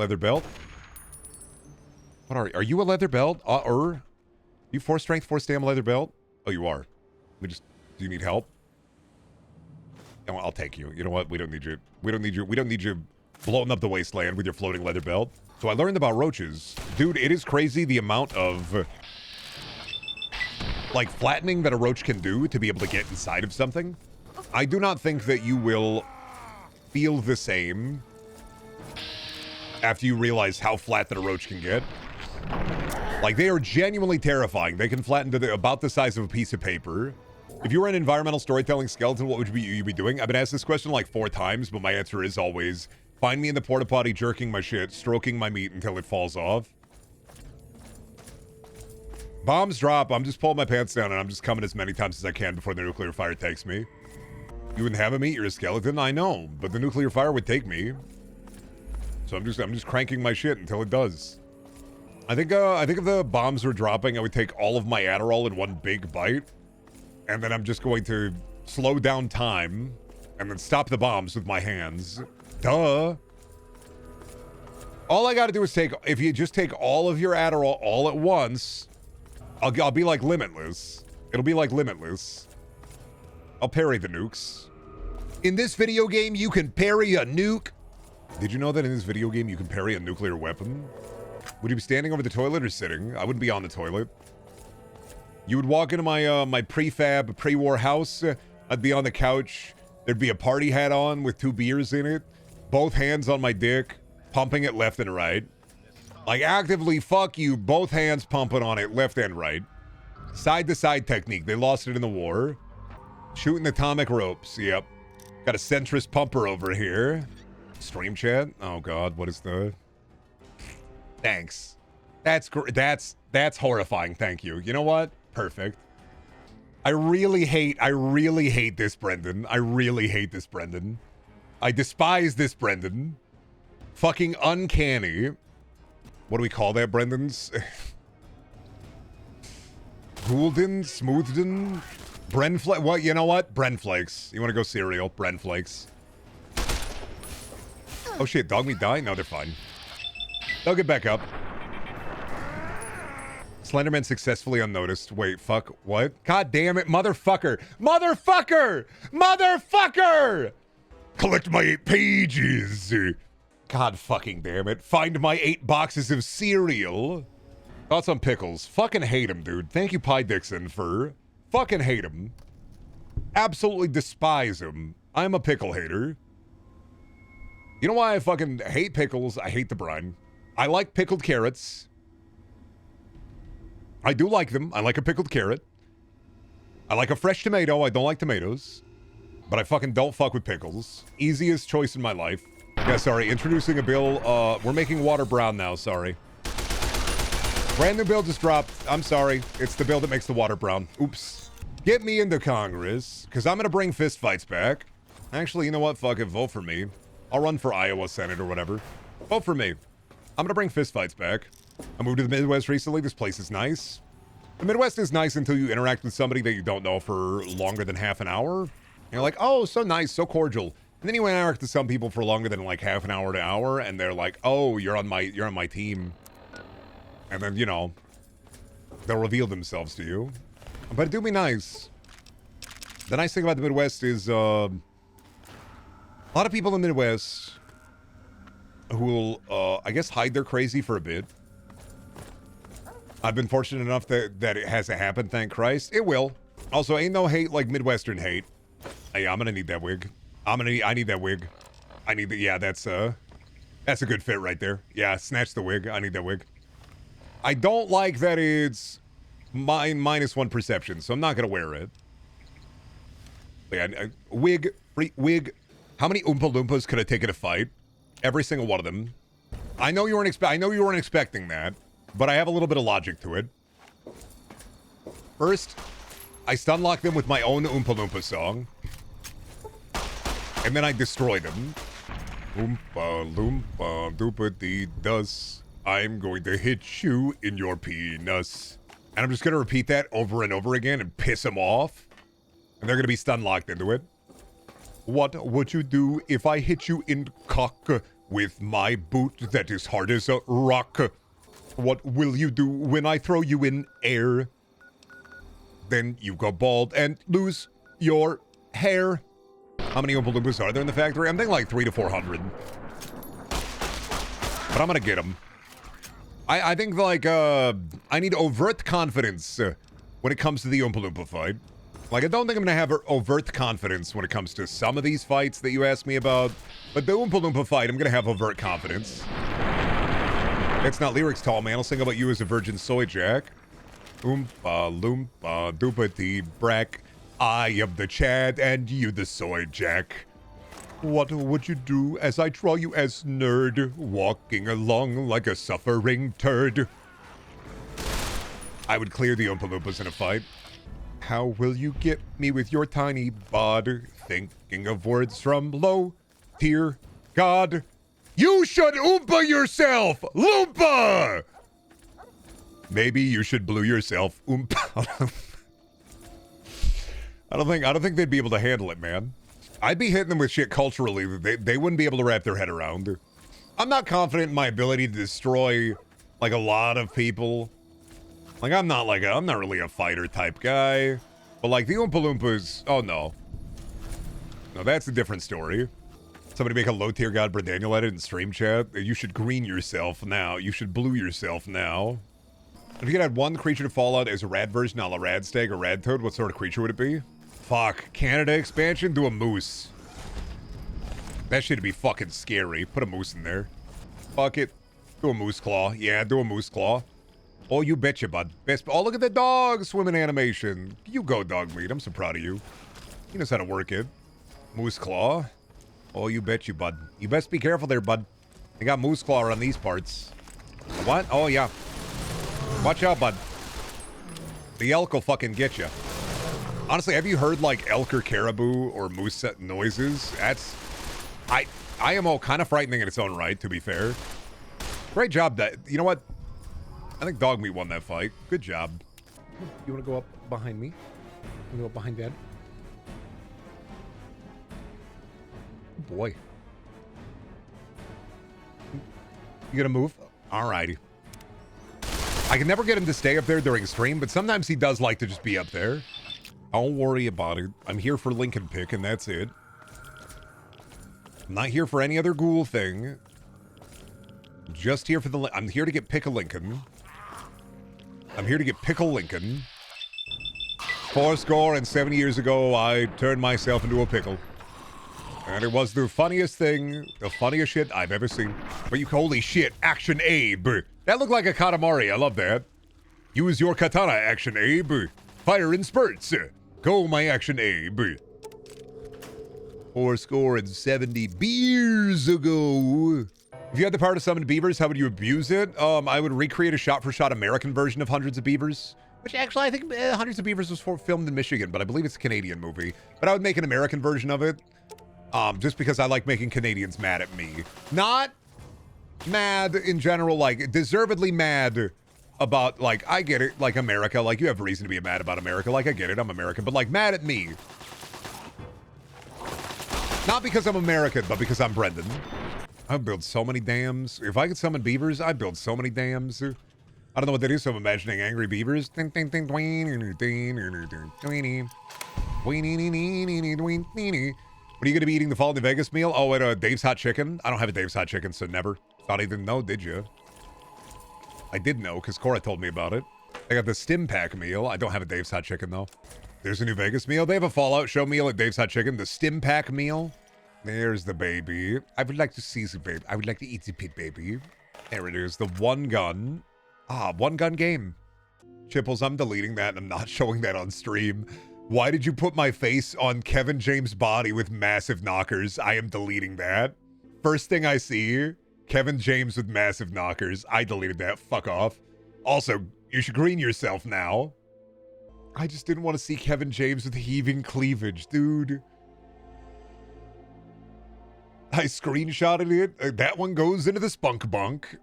Leather belt. What are you a leather belt? You 4 strength, 4 stamina leather belt? Oh, you are. Do you need help? No, I'll take you. You know what? We don't need you. We don't need you blowing up the wasteland with your floating leather belt. So I learned about roaches. Dude, it is crazy the amount of like flattening that a roach can do to be able to get inside of something. I do not think that you will feel the same after you realize how flat that a roach can get. Like, they are genuinely terrifying. They can flatten to about the size of a piece of paper. If you were an environmental storytelling skeleton, what would you be doing? I've been asked this question like 4 times, but my answer is always, find me in the porta potty jerking my shit, stroking my meat until it falls off. Bombs drop, I'm just pulling my pants down and I'm just coming as many times as I can before the nuclear fire takes me. You wouldn't have a meat, you're a skeleton, I know, but the nuclear fire would take me. So I'm just cranking my shit until it does. I think if the bombs were dropping, I would take all of my Adderall in one big bite. And then I'm just going to slow down time and then stop the bombs with my hands. Duh. All I gotta do is if you just take all of your Adderall all at once, I'll be like Limitless. It'll be like Limitless. I'll parry the nukes. In this video game, you can parry a nuke. Did you know that in this video game, you can parry a nuclear weapon? Would you be standing over the toilet or sitting? I wouldn't be on the toilet. You would walk into my my prefab, pre-war house. I'd be on the couch. There'd be a party hat on with 2 beers in it. Both hands on my dick, pumping it left and right. Like, actively, fuck you, both hands pumping on it left and right. Side-to-side technique. They lost it in the war. Shooting atomic ropes. Yep. Got a centrist pumper over here. Stream chat. Oh, God. What is the... Thanks. That's horrifying. Thank you. You know what? Perfect. I really hate this, Brendan. I really hate this, Brendan. I despise this, Brendan. Fucking uncanny. What do we call that, Brendan's? Goulden? Smoothden? Brenflakes? What? You know what? Brenflakes. You want to go cereal? Brenflakes. Oh shit, dog meat die? No, they're fine. They'll get back up. Slenderman successfully unnoticed. Wait, fuck, what? God damn it, motherfucker! Motherfucker! Motherfucker! Collect my 8 pages! God fucking damn it. Find my 8 boxes of cereal. Thoughts on pickles. Fucking hate him, dude. Thank you, Pie Dixon, for... Fucking hate him. Absolutely despise him. I'm a pickle hater. You know why I fucking hate pickles? I hate the brine. I like pickled carrots. I do like them. I like a pickled carrot. I like a fresh tomato. I don't like tomatoes. But I fucking don't fuck with pickles. Easiest choice in my life. Yeah, sorry. Introducing a bill. We're making water brown now. Sorry. Brand new bill just dropped. I'm sorry. It's the bill that makes the water brown. Oops. Get me into Congress, because I'm going to bring fistfights back. Actually, you know what? Fuck it. Vote for me. I'll run for Iowa Senate or whatever. Vote for me. I'm going to bring fistfights back. I moved to the Midwest recently. This place is nice. The Midwest is nice until you interact with somebody that you don't know for longer than half an hour. And you're like, oh, so nice, so cordial. And then you interact with some people for longer than like half an hour to hour, and they're like, oh, you're on my team. And then, you know, they'll reveal themselves to you. But it do be nice. The nice thing about the Midwest is a lot of people in the Midwest who will, I guess, hide their crazy for a bit. I've been fortunate enough that it hasn't happened, thank Christ. It will. Also, ain't no hate like Midwestern hate. Hey, I'm gonna need that wig. I need that wig. I need the, yeah, that's a good fit right there. Yeah, snatch the wig. I need that wig. I don't like that it's -1 perception, so I'm not gonna wear it. Yeah, wig, free wig. How many Oompa Loompas could I take in a fight? Every single one of them. I know you weren't expecting that, but I have a little bit of logic to it. First, I stun lock them with my own Oompa Loompa song, and then I destroy them. Oompa Loompa Doopity Dust. I'm going to hit you in your penis. And I'm just going to repeat that over and over again and piss them off. And they're going to be stun locked into it. What would you do if I hit you in cock? with my boot that is hard as a rock. What will you do when I throw you in air? Then you go bald and lose your hair. How many Oompa Loompas are there in the factory? I'm thinking like 300 to 400. But I'm gonna get them. I think like, I need overt confidence when it comes to the Oompa Loompa fight. Like, I don't think I'm gonna have overt confidence when it comes to some of these fights that you asked me about. But the Oompa Loompa fight, I'm gonna have overt confidence. It's not lyrics, tall man. I'll sing about you as a virgin soy jack. Oompa Loompa doopity brack. I am the Chad and you the soy jack. What would you do as I draw you as nerd, walking along like a suffering turd? I would clear the Oompa Loompas in a fight. How will you get me with your tiny bod? Thinking of words from low tier god. You should Oompa yourself! Loompa! Maybe you should blue yourself. Oompa. I don't think they'd be able to handle it, man. I'd be hitting them with shit culturally that they wouldn't be able to wrap their head around. I'm not confident in my ability to destroy, like, a lot of people. Like, I'm not really a fighter type guy. But, like, the Oompa Loompas, oh no. No, that's a different story. Somebody make a low-tier god Brendaniel edit in stream chat. You should green yourself now. You should blue yourself now. If you could add one creature to Fallout as a rad version, a la Rad Stag or Rad Toad, what sort of creature would it be? Fuck. Canada expansion? Do a moose. That shit'd be fucking scary. Put a moose in there. Fuck it. Do a moose claw. Yeah, do a moose claw. Oh, you betcha, bud. Best. Oh, look at the dog swimming animation. You go, dog meat. I'm so proud of you. He knows how to work it. Moose claw. Oh, you bet you, bud. You best be careful there, bud. They got moose claw on these parts. What? Oh, yeah. Watch out, bud. The elk will fucking get you. Honestly, have you heard, like, elk or caribou or moose set noises? That's... IMO kind of frightening in its own right, to be fair. Great job. That you know what? I think Dog Meat won that fight. Good job. You want to go up behind me? You want to go up behind Dad? Oh boy. You gonna move? Alrighty. I can never get him to stay up there during stream, but sometimes he does like to just be up there. Don't worry about it. I'm here for Lincoln Pick, and that's it. I'm not here for any other ghoul thing. Just here for the... I'm here to get Pickle Lincoln. I'm here to get Pickle Lincoln. 70 years ago, I turned myself into a pickle. And it was the funniest thing, the funniest shit I've ever seen. But you, holy shit, Action Abe. That looked like a Katamari, I love that. Use your katana, Action Abe. Fire in spurts. Go, my Action Abe. 70 beers ago. If you had the power to summon beavers, how would you abuse it? I would recreate a shot-for-shot American version of Hundreds of Beavers. Which actually, I think Hundreds of Beavers was filmed in Michigan, but I believe it's a Canadian movie. But I would make an American version of it. Just because I like making Canadians mad at me. Not mad in general, like, deservedly mad about, like, I get it, like, America. Like, you have reason to be mad about America. Like, I get it, I'm American. But, like, mad at me. Not because I'm American, but because I'm Brendan. I build so many dams. If I could summon beavers, I'd build so many dams. I don't know what that is, so I'm imagining angry beavers. What are you going to be eating the Fall in Vegas meal? Oh, at Dave's Hot Chicken? I don't have a Dave's Hot Chicken, so never. Thought I didn't know, did you? I did know, because Cora told me about it. I got the Stim Pack meal. I don't have a Dave's Hot Chicken, though. There's a new Vegas meal. They have a Fallout show meal at Dave's Hot Chicken. The Stim Pack meal. There's the baby. I would like to see the baby. I would like to eat the pit baby. There it is. The one gun. One gun game. Chipples, I'm deleting that and I'm not showing that on stream. Why did you put my face on Kevin James' body with massive knockers? I am deleting that. First thing I see, Kevin James with massive knockers. I deleted that. Fuck off. Also, you should green yourself now. I just didn't want to see Kevin James with heaving cleavage, dude. I screenshotted it. That one goes into the spunk bunk.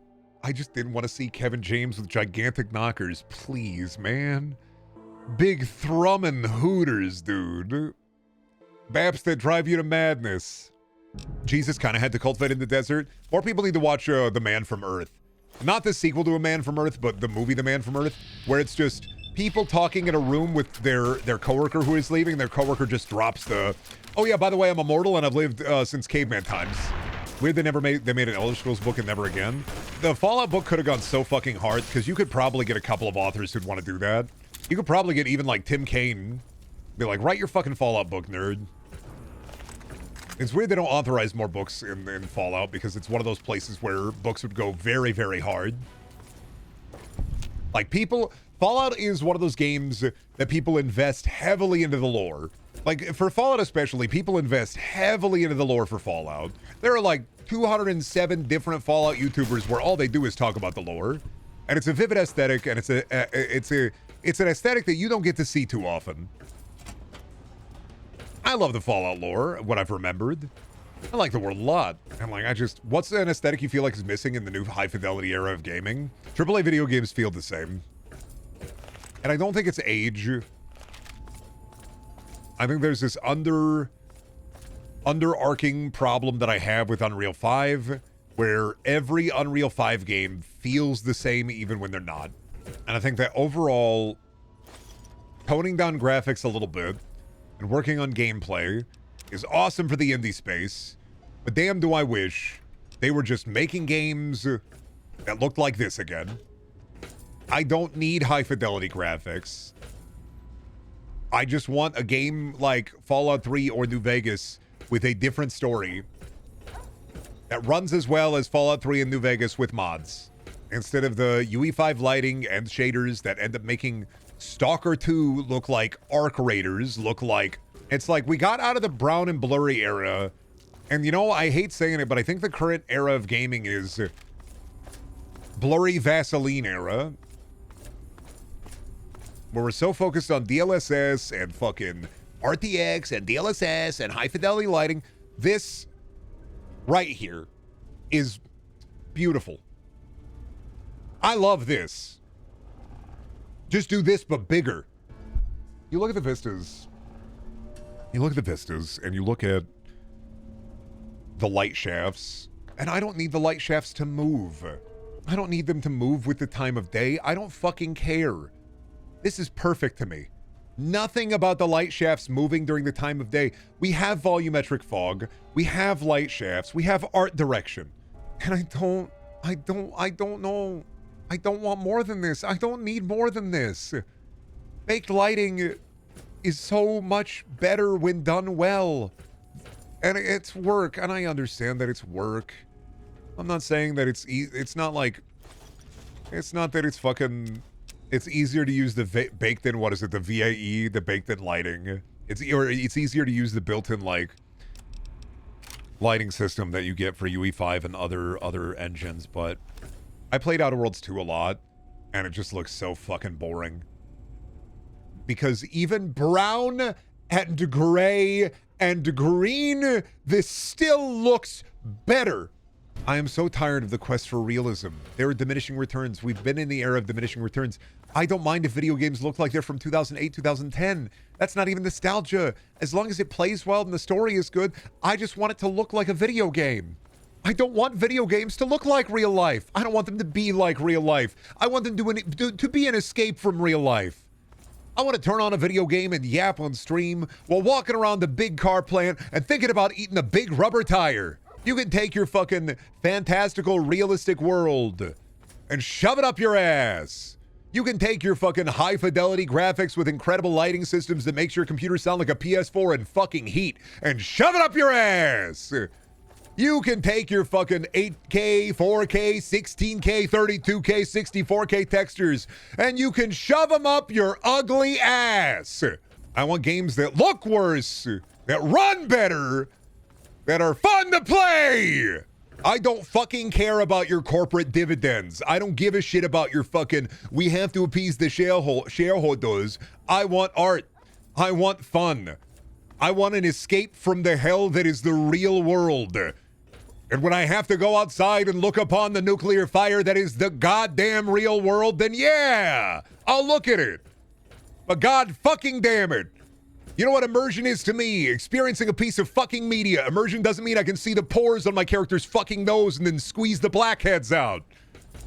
I just didn't want to see Kevin James with gigantic knockers. Please, man. Big thrumming hooters, dude. Baps that drive you to madness. Jesus kind of had to cultivate in the desert. More people need to watch The Man from Earth. Not the sequel to A Man from Earth, but the movie The Man from Earth, where it's just people talking in a room with their coworker who is leaving. Their coworker just drops the, oh yeah, by the way, I'm immortal and I've lived since caveman times. Weird they made an Elder Scrolls book and never again. The Fallout book could have gone so fucking hard because you could probably get a couple of authors who'd want to do that. You could probably get even like Tim Kaine. Be like, write your fucking Fallout book, nerd. It's weird they don't authorize more books in Fallout because it's one of those places where books would go very, very hard. Like Fallout is one of those games that people invest heavily into the lore. Like for Fallout especially, people invest heavily into the lore for Fallout. There are like 207 different Fallout YouTubers where all they do is talk about the lore. And it's a vivid aesthetic, and it's an aesthetic that you don't get to see too often. I love the Fallout lore, what I've remembered. I like the world a lot. I'm like, what's an aesthetic you feel like is missing in the new high-fidelity era of gaming? AAA video games feel the same. And I don't think it's age. I think there's this underarching problem that I have with Unreal 5, where every Unreal 5 game feels the same even when they're not. And I think that overall, toning down graphics a little bit and working on gameplay is awesome for the indie space, but damn do I wish they were just making games that looked like this again. I don't need high fidelity graphics. I just want a game like Fallout 3 or New Vegas with a different story that runs as well as Fallout 3 and New Vegas with mods, instead of the UE5 lighting and shaders that end up making Stalker 2 look like Arc Raiders, look like... It's like we got out of the brown and blurry era, and you know, I hate saying it, but I think the current era of gaming is blurry Vaseline era, where we're so focused on DLSS and fucking RTX and DLSS and high fidelity lighting. This right here is beautiful. I love this. Just do this, but bigger. You look at the vistas. You look at the vistas, and you look at the light shafts, and I don't need the light shafts to move. I don't need them to move with the time of day. I don't fucking care. This is perfect to me. Nothing about the light shafts moving during the time of day. We have volumetric fog. We have light shafts. We have art direction. And I don't know. I don't want more than this. I don't need more than this. Baked lighting is so much better when done well. And it's work, and I understand that it's work. I'm not saying that it's not like... It's not that it's fucking... It's easier to use the baked-in, what is it, the VAE, the baked-in lighting. It's easier to use the built-in, like, lighting system that you get for UE5 and other engines, but I played Outer Worlds 2 a lot, and it just looks so fucking boring. Because even brown and gray and green, this still looks better. I am so tired of the quest for realism. There are diminishing returns. We've been in the era of diminishing returns. I don't mind if video games look like they're from 2008, 2010. That's not even nostalgia. As long as it plays well and the story is good, I just want it to look like a video game. I don't want video games to look like real life. I don't want them to be like real life. I want them to be an escape from real life. I want to turn on a video game and yap on stream while walking around the big car plant and thinking about eating a big rubber tire. You can take your fucking fantastical, realistic world and shove it up your ass. You can take your fucking high-fidelity graphics with incredible lighting systems that makes your computer sound like a PS4 in fucking heat and shove it up your ass. You can take your fucking 8K, 4K, 16K, 32K, 64K textures and you can shove them up your ugly ass. I want games that look worse, that run better, that are fun to play. I don't fucking care about your corporate dividends. I don't give a shit about your fucking, we have to appease the shareholders. I want art. I want fun. I want an escape from the hell that is the real world. And when I have to go outside and look upon the nuclear fire that is the goddamn real world, then yeah, I'll look at it. But god fucking damn it. You know what immersion is to me? Experiencing a piece of fucking media. Immersion doesn't mean I can see the pores on my character's fucking nose and then squeeze the blackheads out.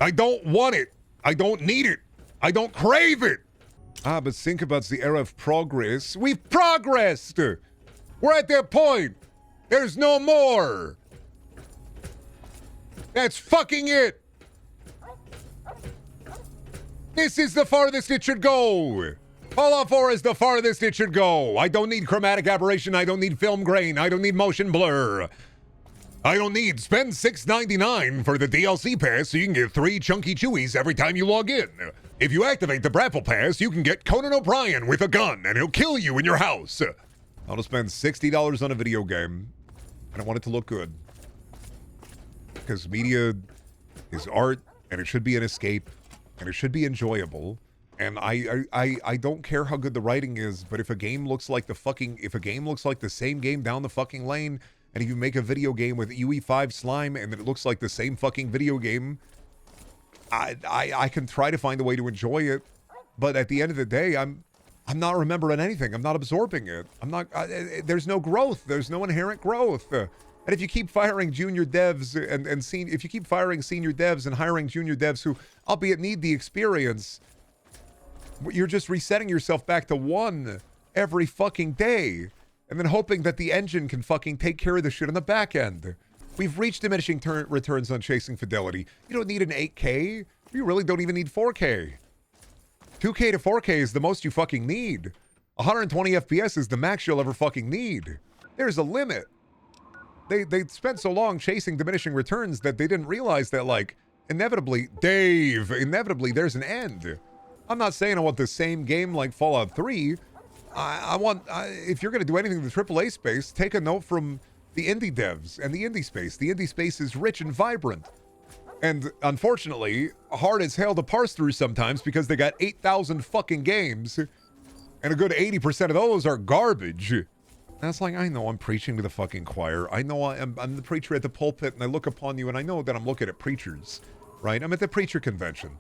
I don't want it. I don't need it. I don't crave it. Ah, but think about the era of progress. We've progressed. We're at that point. There's no more. That's fucking it. This is the farthest it should go. Fallout 4 is the farthest it should go. I don't need chromatic aberration. I don't need film grain. I don't need motion blur. I don't need spend $6.99 for the DLC pass so you can get 3 chunky chewies every time you log in. If you activate the Brattle Pass, you can get Conan O'Brien with a gun and he'll kill you in your house. I'll just spend $60 on a video game and I want it to look good. Because media is art and it should be an escape and it should be enjoyable. And I don't care how good the writing is, but if a game looks like the same game down the fucking lane, and if you make a video game with UE5 slime and it looks like the same fucking video game, I can try to find a way to enjoy it, but at the end of the day, I'm not remembering anything. I'm not absorbing it. There's no growth. There's no inherent growth. And if you keep firing junior devs if you keep firing senior devs and hiring junior devs who, albeit need the experience, you're just resetting yourself back to 1 every fucking day and then hoping that the engine can fucking take care of the shit on the back end. We've reached diminishing returns on chasing fidelity. You don't need an 8K. You really don't even need 4K. 2K to 4K is the most you fucking need. 120 FPS is the max you'll ever fucking need. There's a limit. They spent so long chasing diminishing returns that they didn't realize that, like, inevitably, there's an end. I'm not saying I want the same game like Fallout 3. I want, if you're going to do anything in the AAA space, take a note from the indie devs and the indie space. The indie space is rich and vibrant. And unfortunately, hard as hell to parse through sometimes because they got 8,000 fucking games. And a good 80% of those are garbage. And it's like, I know I'm preaching to the fucking choir. I know I'm the preacher at the pulpit and I look upon you and I know that I'm looking at preachers, right? I'm at the preacher convention.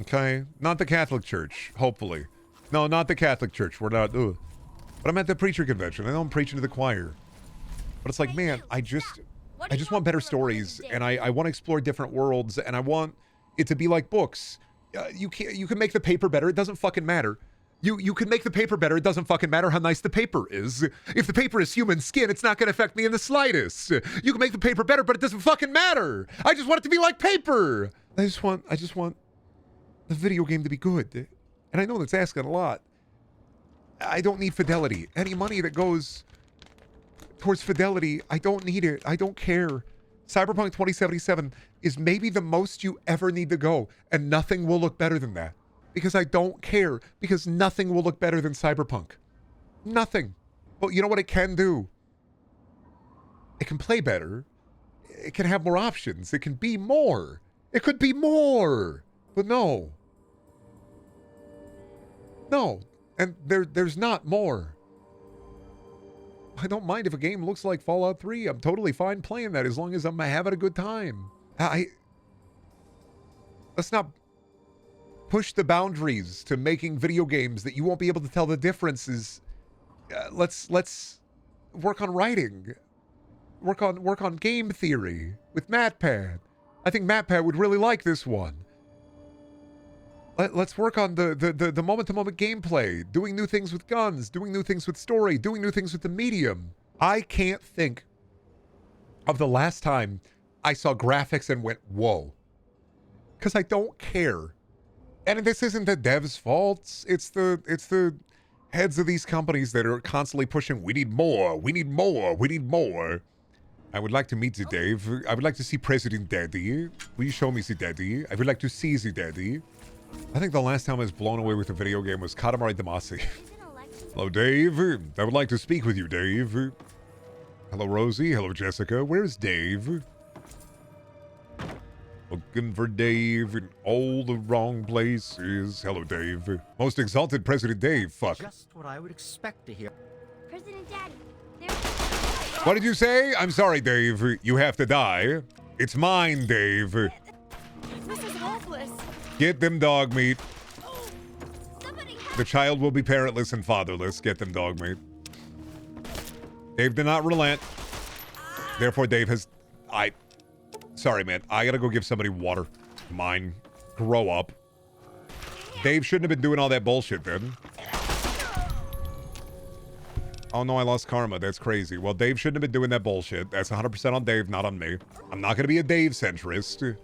Okay? Not the Catholic Church, hopefully. No, not the Catholic Church. We're not. But I'm at the preacher convention. I know I'm preaching to the choir. But it's like, man, I just want better stories, and I want to explore different worlds, and I want it to be like books. You can make the paper better. It doesn't fucking matter. You can make the paper better. It doesn't fucking matter how nice the paper is. If the paper is human skin, it's not going to affect me in the slightest. You can make the paper better, but it doesn't fucking matter. I just want it to be like paper. I just want the video game to be good. And I know that's asking a lot. I don't need fidelity. Any money that goes towards fidelity, I don't need it. I don't care. Cyberpunk 2077 is maybe the most you ever need to go, and nothing will look better than that. Because I don't care. Because nothing will look better than Cyberpunk. Nothing. But you know what it can do? It can play better. It can have more options. It can be more. It could be more. But no. No. And there's not more. I don't mind if a game looks like Fallout 3. I'm totally fine playing that as long as I'm having a good time. Let's not push the boundaries to making video games that you won't be able to tell the differences. Let's work on writing. Work on game theory with MatPat. I think MatPat would really like this one. Let's work on the moment-to-moment gameplay, doing new things with guns, doing new things with story, doing new things with the medium. I can't think of the last time I saw graphics and went, whoa. Because I don't care. And this isn't the devs' fault. It's the heads of these companies that are constantly pushing, we need more, we need more, we need more. I would like to meet the Dave. I would like to see President Daddy. Will you show me the Daddy? I would like to see the Daddy. I think the last time I was blown away with a video game was Katamari Damacy. Hello, Dave. I would like to speak with you, Dave. Hello, Rosie. Hello, Jessica. Where's Dave? Looking for Dave in all the wrong places. Hello, Dave. Most exalted President Dave. Fuck. Just what I would expect to hear. President Daddy, What did you say? I'm sorry, Dave. You have to die. It's mine, Dave. this is hopeless. Get them dog meat. Somebody help. The child will be parentless and fatherless. Get them dog meat. Dave did not relent. Therefore, Dave has... Sorry, man. I gotta go give somebody water. Mine. Grow up. Dave shouldn't have been doing all that bullshit then. Oh no, I lost karma. That's crazy. Well, Dave shouldn't have been doing that bullshit. That's 100% on Dave, not on me. I'm not gonna be a Dave centrist.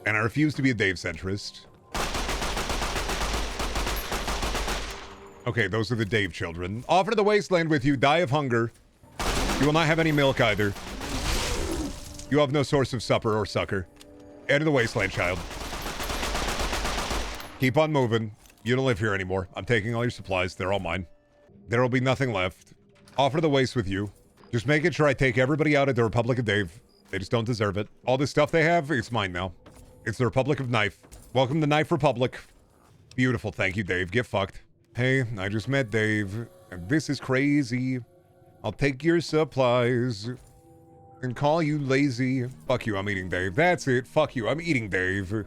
And I refuse to be a Dave centrist. Okay, those are the Dave children. Off to the wasteland with you. Die of hunger. You will not have any milk either. You have no source of supper or succor. End of the wasteland, child. Keep on moving. You don't live here anymore. I'm taking all your supplies. They're all mine. There will be nothing left. Off to the waste with you. Just making sure I take everybody out of the Republic of Dave. They just don't deserve it. All this stuff they have, it's mine now. It's the Republic of Knife. Welcome to Knife Republic. Beautiful. Thank you, Dave. Get fucked. Hey, I just met Dave, and this is crazy. I'll take your supplies and call you lazy. Fuck you, I'm eating Dave. That's it. Fuck you, I'm eating Dave.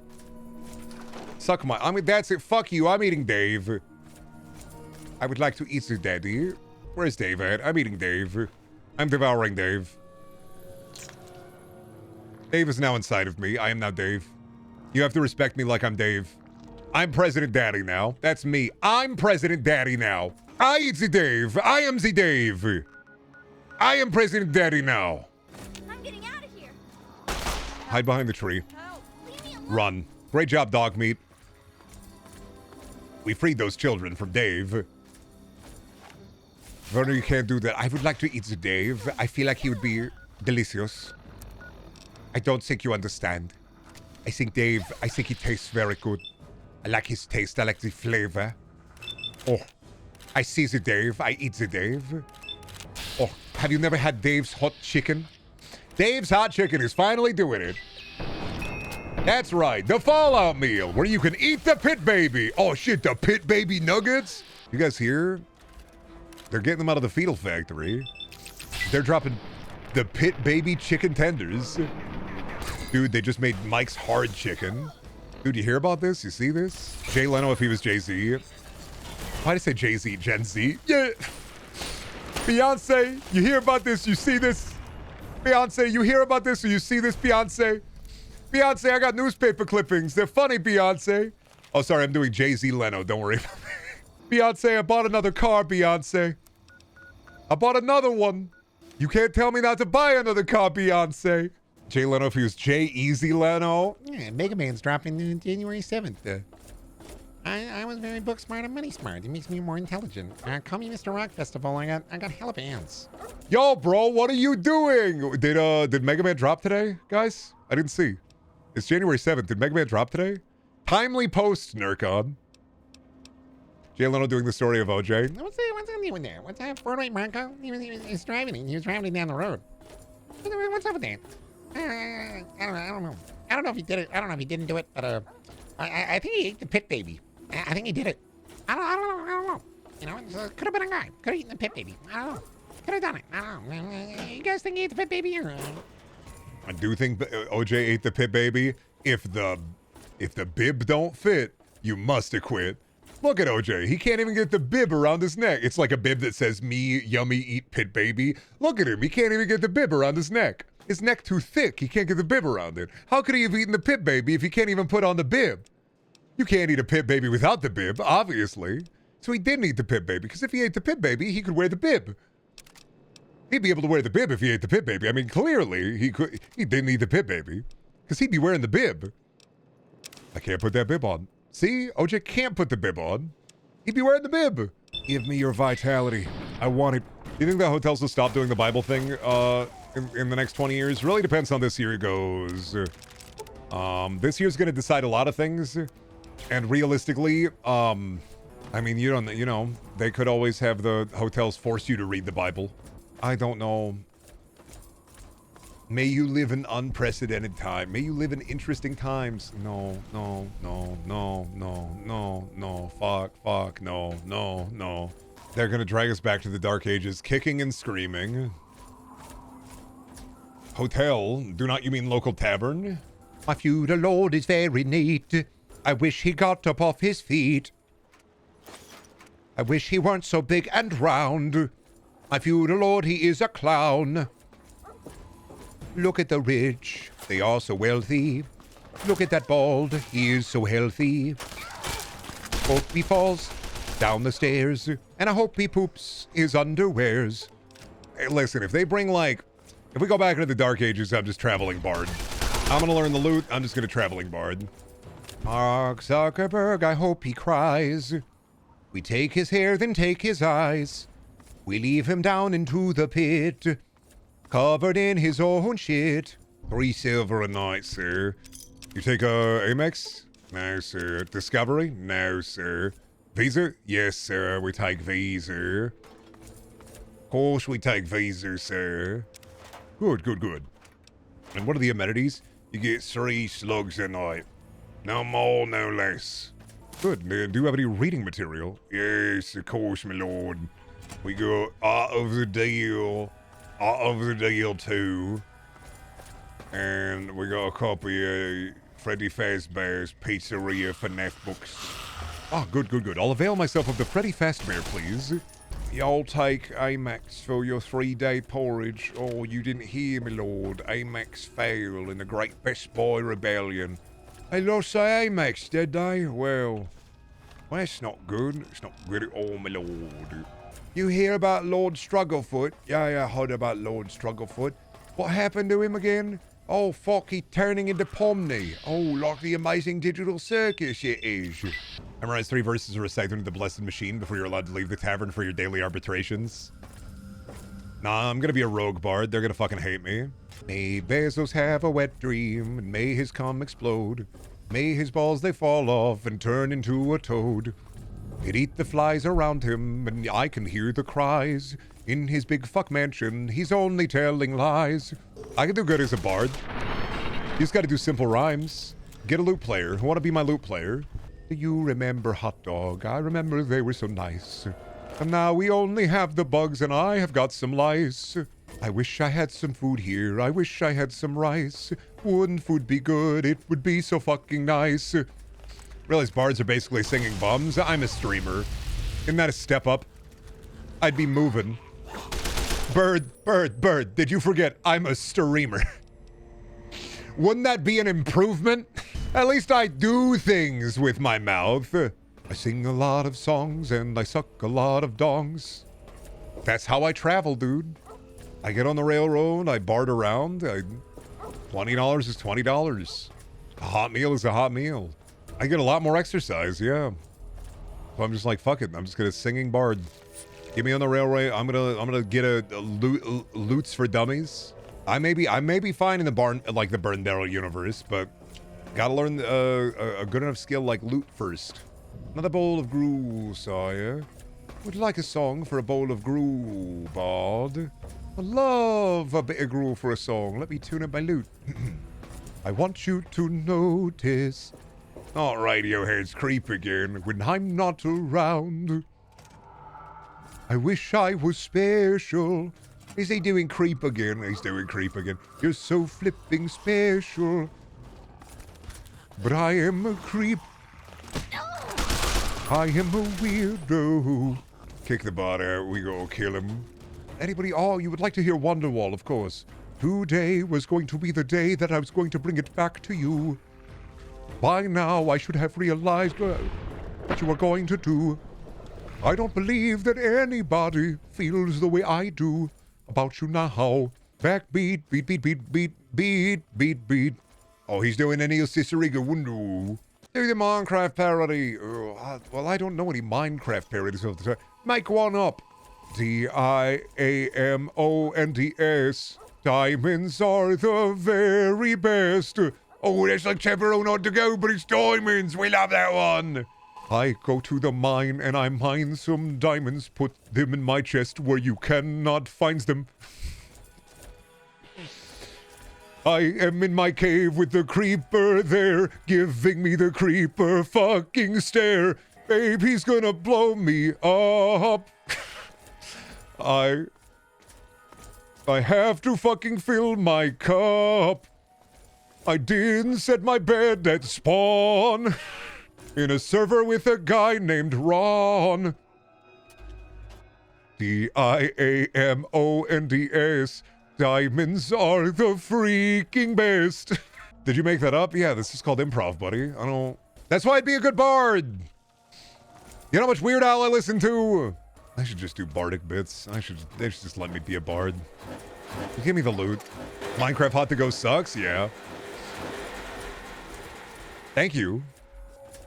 Suck my... that's it. Fuck you, I'm eating Dave. I would like to eat the daddy. Where's Dave at? I'm eating Dave. I'm devouring Dave. Dave is now inside of me. I am now Dave. You have to respect me like I'm Dave. I'm President Daddy now. That's me. I'm President Daddy now. I eat the Dave. I am the Dave. I am President Daddy now. I'm getting out of here. Hide behind the tree. Oh, leave me alone. Run. Great job, dog meat. We freed those children from Dave. Werner, you can't do that. I would like to eat the Dave. I feel like he would be delicious. I don't think you understand. I think Dave, I think he tastes very good. I like his taste. I like the flavor. Oh, I see the Dave. I eat the Dave. Oh, have you never had Dave's hot chicken? Dave's hot chicken is finally doing it. That's right, the Fallout meal, where you can eat the pit baby. Oh shit, the pit baby nuggets? You guys hear? They're getting them out of the fetal factory. They're dropping the pit baby chicken tenders. Dude, they just made Mike's hard chicken. Dude, you hear about this? You see this? Jay Leno if he was Jay-Z. Why'd I say Jay-Z? Gen Z? Yeah. Beyonce, you hear about this? You see this? Beyonce, you hear about this or you see this, Beyonce? Beyonce, I got newspaper clippings. They're funny, Beyonce. Oh, sorry, I'm doing Jay-Z Leno. Don't worry about it. Beyonce, I bought another car, Beyonce. I bought another one. You can't tell me not to buy another car, Beyonce. Jay Leno, if he was Jay-Easy Leno. Yeah, Mega Man's dropping January 7th. I was very book smart and money smart. It makes me more intelligent. Call me Mr. Rock Festival. I got hella bands. Yo, bro, what are you doing? Did Mega Man drop today, guys? I didn't see. It's January 7th. Did Mega Man drop today? Timely post, Nurcon. Jay Leno doing the story of OJ. What's that doing there? What's that Ford Bronco? He was driving. He was traveling down the road. What's up with that? I don't know. I don't know if he did it. I don't know if he didn't do it, but I think he ate the pit baby. I think he did it. I don't know. You know, could have been a guy. Could have eaten the pit baby. I don't know. Could have done it. I don't know. You guys think he ate the pit baby or? I do think OJ ate the pit baby. If the bib don't fit, you must acquit. Look at OJ. He can't even get the bib around his neck. It's like a bib that says me, yummy, eat pit baby. Look at him. He can't even get the bib around his neck. His neck too thick. He can't get the bib around it. How could he have eaten the pit baby if he can't even put on the bib? You can't eat a pit baby without the bib, obviously. So he didn't eat the pit baby, because if he ate the pit baby, he could wear the bib. He'd be able to wear the bib if he ate the pit baby. I mean, clearly, he didn't eat the pit baby, because he'd be wearing the bib. I can't put that bib on. See? OJ can't put the bib on. He'd be wearing the bib. Give me your vitality. I want it. Do you think that hotels will stop doing the Bible thing in the next 20 years? Really depends on how this year goes. This year's going to decide a lot of things. And realistically, I mean, you know, they could always have the hotels force you to read the Bible. I don't know. May you live in unprecedented time. May you live in interesting times. No. Fuck. No. They're gonna drag us back to the Dark Ages, kicking and screaming. Hotel? Do not you mean local tavern? My feudal lord is very neat. I wish he got up off his feet. I wish he weren't so big and round. My feudal lord, he is a clown. Look at the rich, they are so wealthy. Look at that bald, he is so healthy. Hope he falls down the stairs, and I hope he poops his underwears. Hey, listen, if they bring like, if we go back into the Dark Ages, I'm just traveling bard. I'm gonna learn the loot, I'm just gonna traveling bard. Mark Zuckerberg, I hope he cries. We take his hair, then take his eyes. We leave him down into the pit, covered in his own shit. 3 silver a night, sir. You take Amex? No, sir. Discovery? No, sir. Visa? Yes, sir. We take Visa. Of course we take Visa, sir. Good, good, good. And what are the amenities? You get 3 slugs a night. No more, no less. Good. Do you have any reading material? Yes, of course, my lord. We got Art of the Deal. Art of the Deal 2. And we got a copy of Freddy Fazbear's Pizzeria FNAF books. Oh, good, good, good. I'll avail myself of the Freddy Fazbear, please. Y'all take Amex for your 3-day porridge. Oh, you didn't hear me, lord. Amex failed in the Great Best Boy Rebellion. They lost their Amex, did they? Well, that's not good. It's not good at all, my lord. You hear about Lord Strugglefoot? Yeah, I heard about Lord Strugglefoot. What happened to him again? Oh, fuck, he's turning into Pomni. Oh, like the amazing digital circus it is. Memorize 3 verses or recite them to the blessed machine before you're allowed to leave the tavern for your daily arbitrations. Nah, I'm gonna be a rogue bard. They're gonna fucking hate me. May Bezos have a wet dream, and may his cum explode. May his balls they fall off and turn into a toad. He'd eat the flies around him, and I can hear the cries. In his big fuck mansion, he's only telling lies. I can do good as a bard. You just gotta do simple rhymes. Get a loot player. Who wanna be my loot player? Do you remember Hot Dog? I remember they were so nice. And now we only have the bugs and I have got some lice. I wish I had some food here. I wish I had some rice. Wouldn't food be good? It would be so fucking nice. Realize bards are basically singing bums. I'm a streamer. Isn't that a step up? I'd be moving. Bird, did you forget I'm a streamer? Wouldn't that be an improvement? At least I do things with my mouth. I sing a lot of songs and I suck a lot of dongs. That's how I travel, dude. I get on the railroad, I bard around. $20 is $20. A hot meal is a hot meal. I get a lot more exercise, yeah. So I'm just like, fuck it. I'm just gonna singing bard. Get me on the railway. I'm gonna get a loots for dummies. I may be fine in the Brendaniel universe, but gotta learn a good enough skill like loot first. Another bowl of gruel, sire. Would you like a song for a bowl of gruel, bard? I love a bit of gruel for a song. Let me tune up my lute. I want you to notice. Oh, Radiohead's creep again when I'm not around. I wish I was special. Is he doing creep again? He's doing creep again. You're so flipping special. But I am a creep. I am a weirdo. Kick the bot out. We go kill him. Anybody? Oh, you would like to hear Wonderwall, of course. Today was going to be the day that I was going to bring it back to you. By now, I should have realized what you were going to do. I don't believe that anybody feels the way I do about you now. Backbeat, beat, beat, beat, beat, beat, beat, beat. Oh, he's doing an Il Ciceriga window. Do the Minecraft parody. Well, I don't know any Minecraft parodies of the time. Make one up. Diamonds. Diamonds are the very best. Oh, that's like Chevron on to go, but it's diamonds. We love that one. I go to the mine and I mine some diamonds, put them in my chest where you cannot find them. I am in my cave with the creeper there, giving me the creeper fucking stare. Babe, he's gonna blow me up. I have to fucking fill my cup. I didn't set my bed at spawn. In a server with a guy named Ron. Diamonds. Diamonds are the freaking best. Did you make that up? Yeah, this is called improv, buddy. I don't... That's why I'd be a good bard. You know how much Weird Al I listen to? I should just do bardic bits. They should just let me be a bard. Give me the loot. Minecraft Hot to Go sucks? Yeah. Thank you.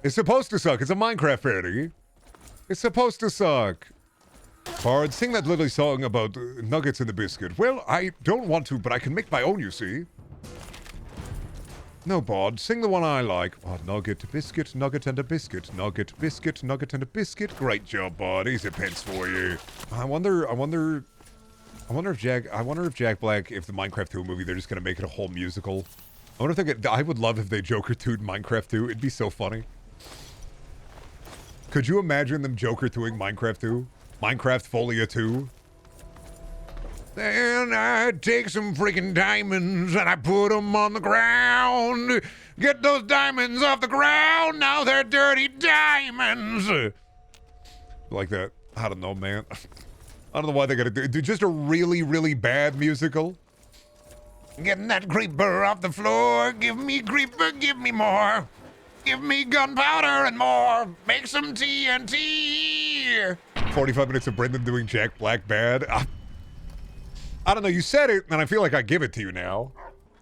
It's supposed to suck. It's a Minecraft parody. It's supposed to suck. Bard, sing that little song about nuggets in the biscuit. Well, I don't want to, but I can make my own, you see. No, Bard, sing the one I like. Oh, nugget, biscuit, nugget and a biscuit. Nugget, biscuit, nugget and a biscuit. Great job, Bard. Here's a pence for you. I wonder if Jack Black, if the Minecraft 2 movie, they're just gonna make it a whole musical. I wonder if I would love if they Joker 2'd Minecraft 2. It'd be so funny. Could you imagine them Joker 2'ing Minecraft 2? Minecraft Folia 2? Then I take some freaking diamonds and I put them on the ground. Get those diamonds off the ground. Now they're dirty diamonds. Like that. I don't know, man. I don't know why they gotta do just a really, really bad musical. Getting that creeper off the floor. Give me creeper, give me more. Give me gunpowder and more. Make some TNT. 45 minutes of Brendan doing Jack Black bad. I don't know, you said it, and I feel like I give it to you now.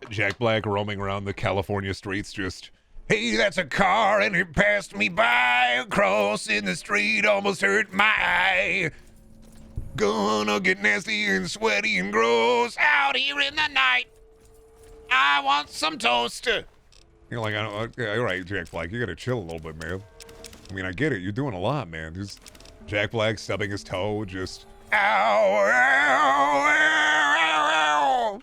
Jack Black roaming around the California streets just, hey, that's a car, and it passed me by. Crossing the street almost hurt my eye. Gonna get nasty and sweaty and gross out here in the night. I want some toast. You're like, okay, all right, Jack Black, you gotta chill a little bit, man. I mean, I get it, you're doing a lot, man. Just Jack Black stubbing his toe, just, ow, ow, ow, ow.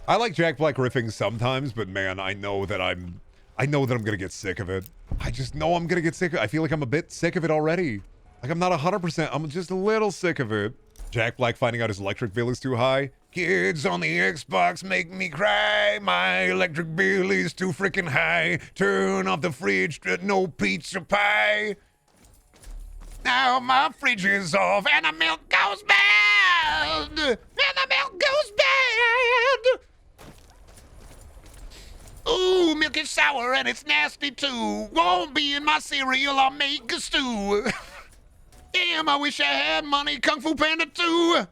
I like Jack Black riffing sometimes, but man, I know that I'm gonna get sick of it. I just know I'm gonna get sick of it. I feel like I'm a bit sick of it already. Like, I'm not 100%, I'm just a little sick of it. Jack Black finding out his electric bill is too high. Kids on the Xbox make me cry. My electric bill is too freaking high. Turn off the fridge, no pizza pie. Now my fridge is off and the milk goes bad. And the milk goes bad. Ooh, milk is sour and it's nasty too. Won't be in my cereal, I'll make a stew. Damn, I wish I had money. Kung Fu Panda 2.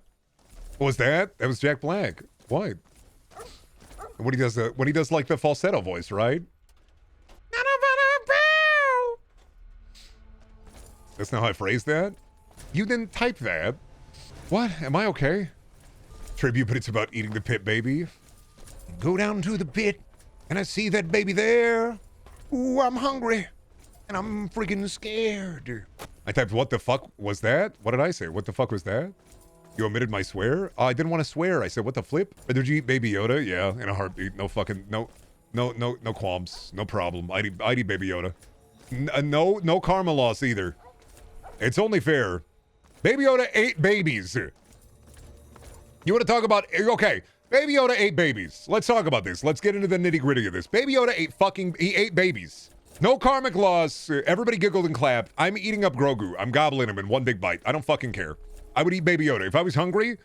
What was that? That was Jack Black. What? When he does like the falsetto voice, right? That's not how I phrased that. You didn't type that. What? Am I okay? Tribute, but it's about eating the pit baby. Go down to the pit, and I see that baby there. Ooh, I'm hungry, and I'm freaking scared. I typed, what the fuck was that? What did I say? What the fuck was that? You omitted my swear? Oh, I didn't want to swear. I said, what the flip? Or did you eat Baby Yoda? Yeah, in a heartbeat. No fucking, no qualms. No problem. I'd eat Baby Yoda. No karma loss either. It's only fair. Baby Yoda ate babies. You want to talk about, okay, Baby Yoda ate babies. Let's talk about this. Let's get into the nitty gritty of this. Baby Yoda he ate babies. No karmic loss. Everybody giggled and clapped. I'm eating up Grogu. I'm gobbling him in one big bite. I don't fucking care. I would eat Baby Yoda. If I was hungry,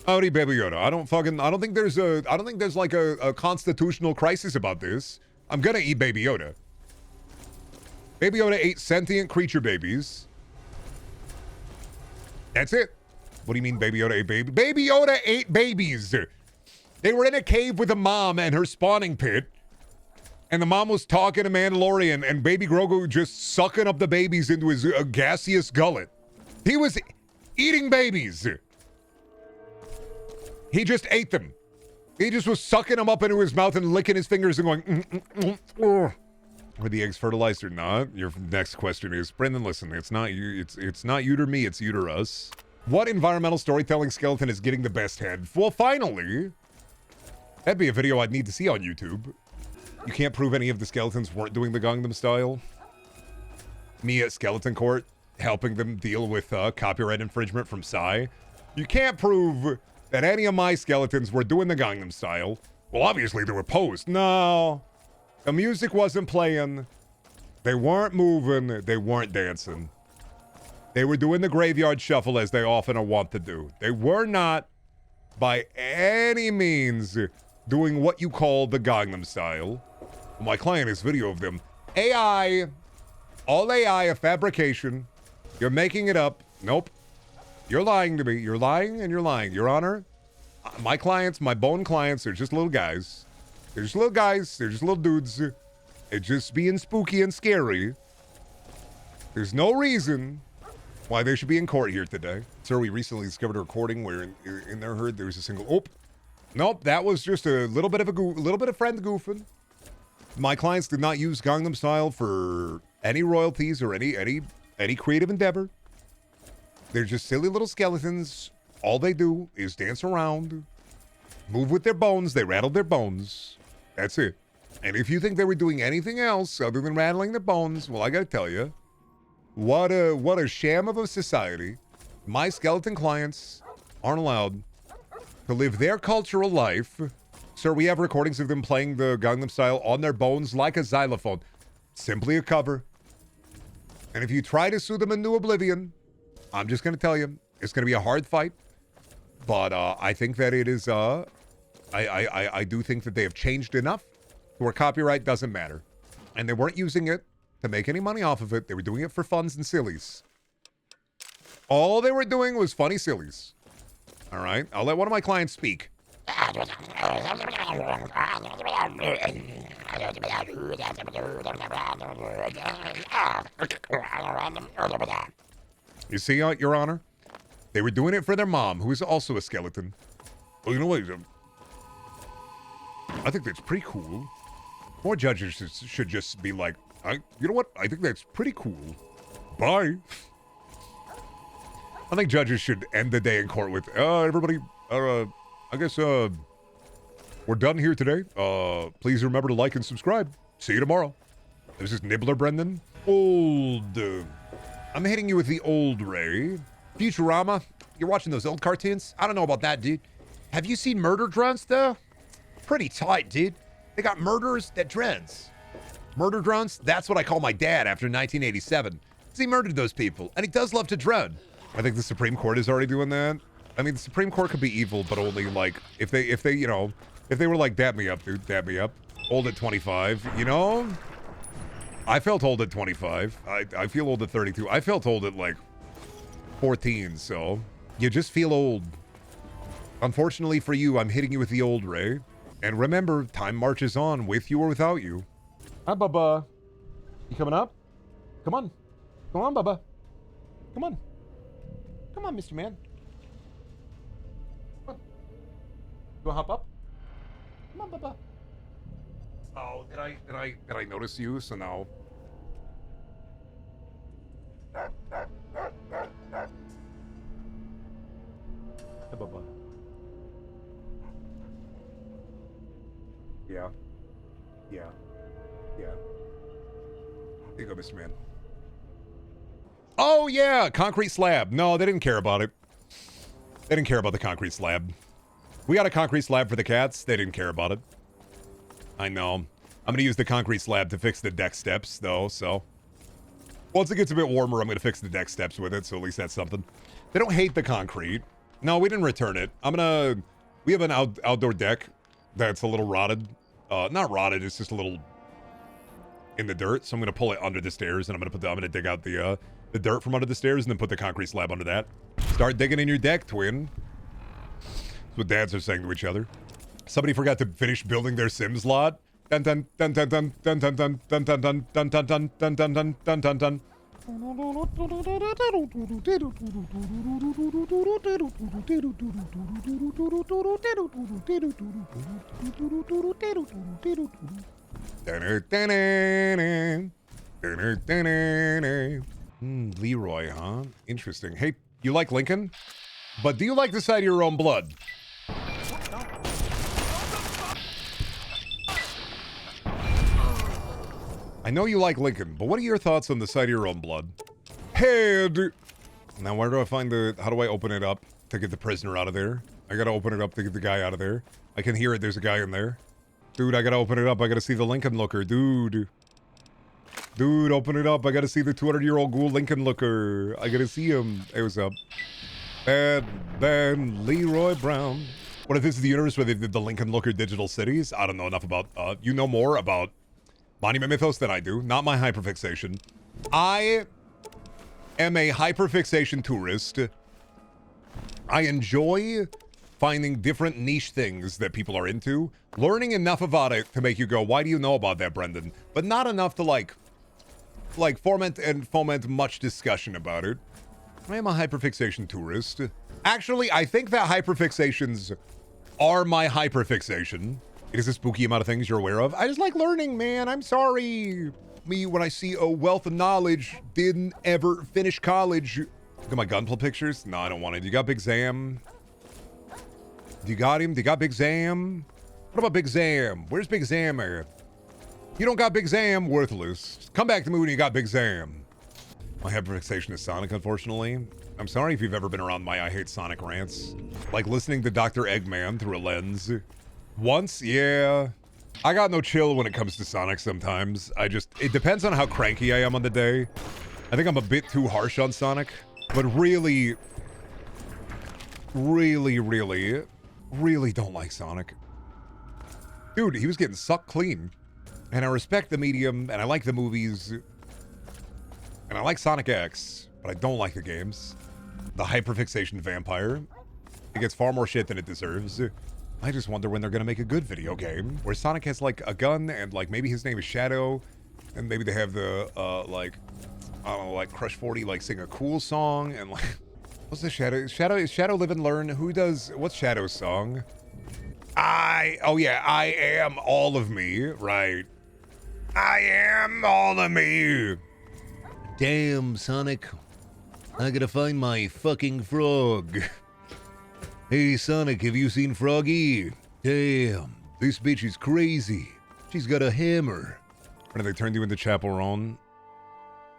I would eat Baby Yoda. I don't think there's like a constitutional crisis about this. I'm gonna eat Baby Yoda. Baby Yoda ate sentient creature babies. That's it. What do you mean Baby Yoda ate babies? Baby Yoda ate babies. They were in a cave with a mom and her spawning pit. And the mom was talking to Mandalorian, and Baby Grogu just sucking up the babies into his gaseous gullet. He was eating babies. He just ate them. He just was sucking them up into his mouth and licking his fingers and going, Were the eggs fertilized or not? Your next question is, Brendan, listen, it's not you, it's not you or me, it's you or us. What environmental storytelling skeleton is getting the best head? Well, finally, that'd be a video I'd need to see on YouTube. You can't prove any of the skeletons weren't doing the Gangnam Style. Me at Skeleton Court, helping them deal with copyright infringement from Psy. You can't prove that any of my skeletons were doing the Gangnam Style. Well, obviously they were posed. No. The music wasn't playing. They weren't moving. They weren't dancing. They were doing the graveyard shuffle as they often are wont to do. They were not, by any means, doing what you call the Gangnam Style. My client has video of them. AI, all AI, a fabrication. You're making it up. Nope. You're lying to me. You're lying and you're lying. Your Honor, my clients, my bone clients, they're just little guys. They're just little guys. They're just little dudes. They're just being spooky and scary. There's no reason why they should be in court here today. Sir, we recently discovered a recording where in their herd there was a single... Oh, nope, that was just a little bit of friend goofing. My clients did not use Gangnam Style for any royalties or any creative endeavor. They're just silly little skeletons. All they do is dance around, move with their bones. They rattle their bones. That's it. And if you think they were doing anything else other than rattling their bones, well, I gotta tell you, what a sham of a society. My skeleton clients aren't allowed to live their cultural life. Sir, we have recordings of them playing the Gangnam Style on their bones like a xylophone. Simply a cover. And if you try to sue them into oblivion, I'm just going to tell you, it's going to be a hard fight. But I think that it is, I do think that they have changed enough where copyright doesn't matter. And they weren't using it to make any money off of it. They were doing it for funs and sillies. All they were doing was funny sillies. All right? I'll let one of my clients speak. You see, Your Honor? They were doing it for their mom, who is also a skeleton. Well, you know what? I think that's pretty cool. More judges should just be like, you know what? I think that's pretty cool. Bye. I think judges should end the day in court with, everybody, I guess, we're done here today. Please remember to like and subscribe. See you tomorrow. This is Nibbler Brendan. Old. I'm hitting you with the old Ray. Futurama. You're watching those old cartoons? I don't know about that, dude. Have you seen Murder Drones, though? Pretty tight, dude. They got murderers that dreads. Murder drones? That's what I call my dad after 1987. Because he murdered those people. And he does love to dread. I think the Supreme Court is already doing that. I mean, the Supreme Court could be evil, but only, like, if they, you know, if they were like, dab me up, dude, dab me up. Old at 25, you know? I felt old at 25. I feel old at 32. I felt old at, like, 14, so you just feel old. Unfortunately for you, I'm hitting you with the old Ray. And remember, time marches on, with you or without you. Hi, Bubba. You coming up? Come on. Come on, Bubba. Come on. Come on, Mr. Man. Come on. You wanna hop up? Come on, Bubba. Oh, did I notice you? So now. Hey, Bubba. Yeah. Yeah. Yeah. Here you go, Mr. Man. Oh, yeah, concrete slab. No, they didn't care about it. They didn't care about the concrete slab. We got a concrete slab for the cats. They didn't care about it. I know. I'm going to use the concrete slab to fix the deck steps, though, so. Once it gets a bit warmer, I'm going to fix the deck steps with it, so at least that's something. They don't hate the concrete. No, we didn't return it. We have an outdoor deck that's a little rotted. Not rotted, it's just a little in the dirt, so I'm going to pull it under the stairs, and I'm going to dig out the dirt from under the stairs, and then put the concrete slab under that. Start digging in your deck, twin. That's what dads are saying to each other. Somebody forgot to finish building their Sims lot. Dun dun dun dun dun dun dun dun dun dun dun dun dun dun dun dun dun dun dun. Leroy, huh? Interesting. Hey, you like Lincoln? But do you like the sight of your own blood? I know you like Lincoln, but what are your thoughts on the sight of your own blood? Head! Now, where do I find how do I open it up to get the prisoner out of there? I gotta open it up to get the guy out of there. I can hear it, there's a guy in there. Dude, I gotta open it up, I gotta see the Lincoln looker, dude. Dude, open it up. I gotta see the 200-year-old ghoul Lincoln Looker. I gotta see him. Hey, what's up? Bad Leroy Brown. What if this is the universe where they did the Lincoln Looker digital cities? I don't know enough about, you know more about Monument Mythos than I do. Not my hyperfixation. I am a hyperfixation tourist. I enjoy finding different niche things that people are into, learning enough about it to make you go, why do you know about that, Brendan? But not enough to like foment much discussion about it. I am a hyperfixation tourist. Actually, I think that hyperfixations are my hyperfixation. It is a spooky amount of things you're aware of. I just like learning, man. I'm sorry. Me, when I see a wealth of knowledge, didn't ever finish college. Look at my gunpla pictures. No, I don't want it. You got Big Zam? Do you got him? Do you got Big Zam? What about Big Zam? Where's Big Zam at? You don't got Big Zam? Worthless. Come back to me when you got Big Zam. My hyperfixation is Sonic, unfortunately. I'm sorry if you've ever been around my I Hate Sonic rants. Like listening to Dr. Eggman through a lens. Once, yeah. I got no chill when it comes to Sonic sometimes. It depends on how cranky I am on the day. I think I'm a bit too harsh on Sonic. But really don't like Sonic. Dude, he was getting sucked clean. And I respect the medium, and I like the movies. And I like Sonic X, but I don't like the games. The hyperfixation vampire. It gets far more shit than it deserves. I just wonder when they're gonna make a good video game where Sonic has like a gun and like maybe his name is Shadow, and maybe they have the like I don't know, like Crush 40 like sing a cool song and like what's the Shadow? Is Shadow Live and Learn? What's Shadow's song? Oh yeah, I am all of me, right? I am all of me. Damn, Sonic. I gotta find my fucking frog. Hey, Sonic, have you seen Froggy? Damn, this bitch is crazy. She's got a hammer. Or do they turn you into Chaperone?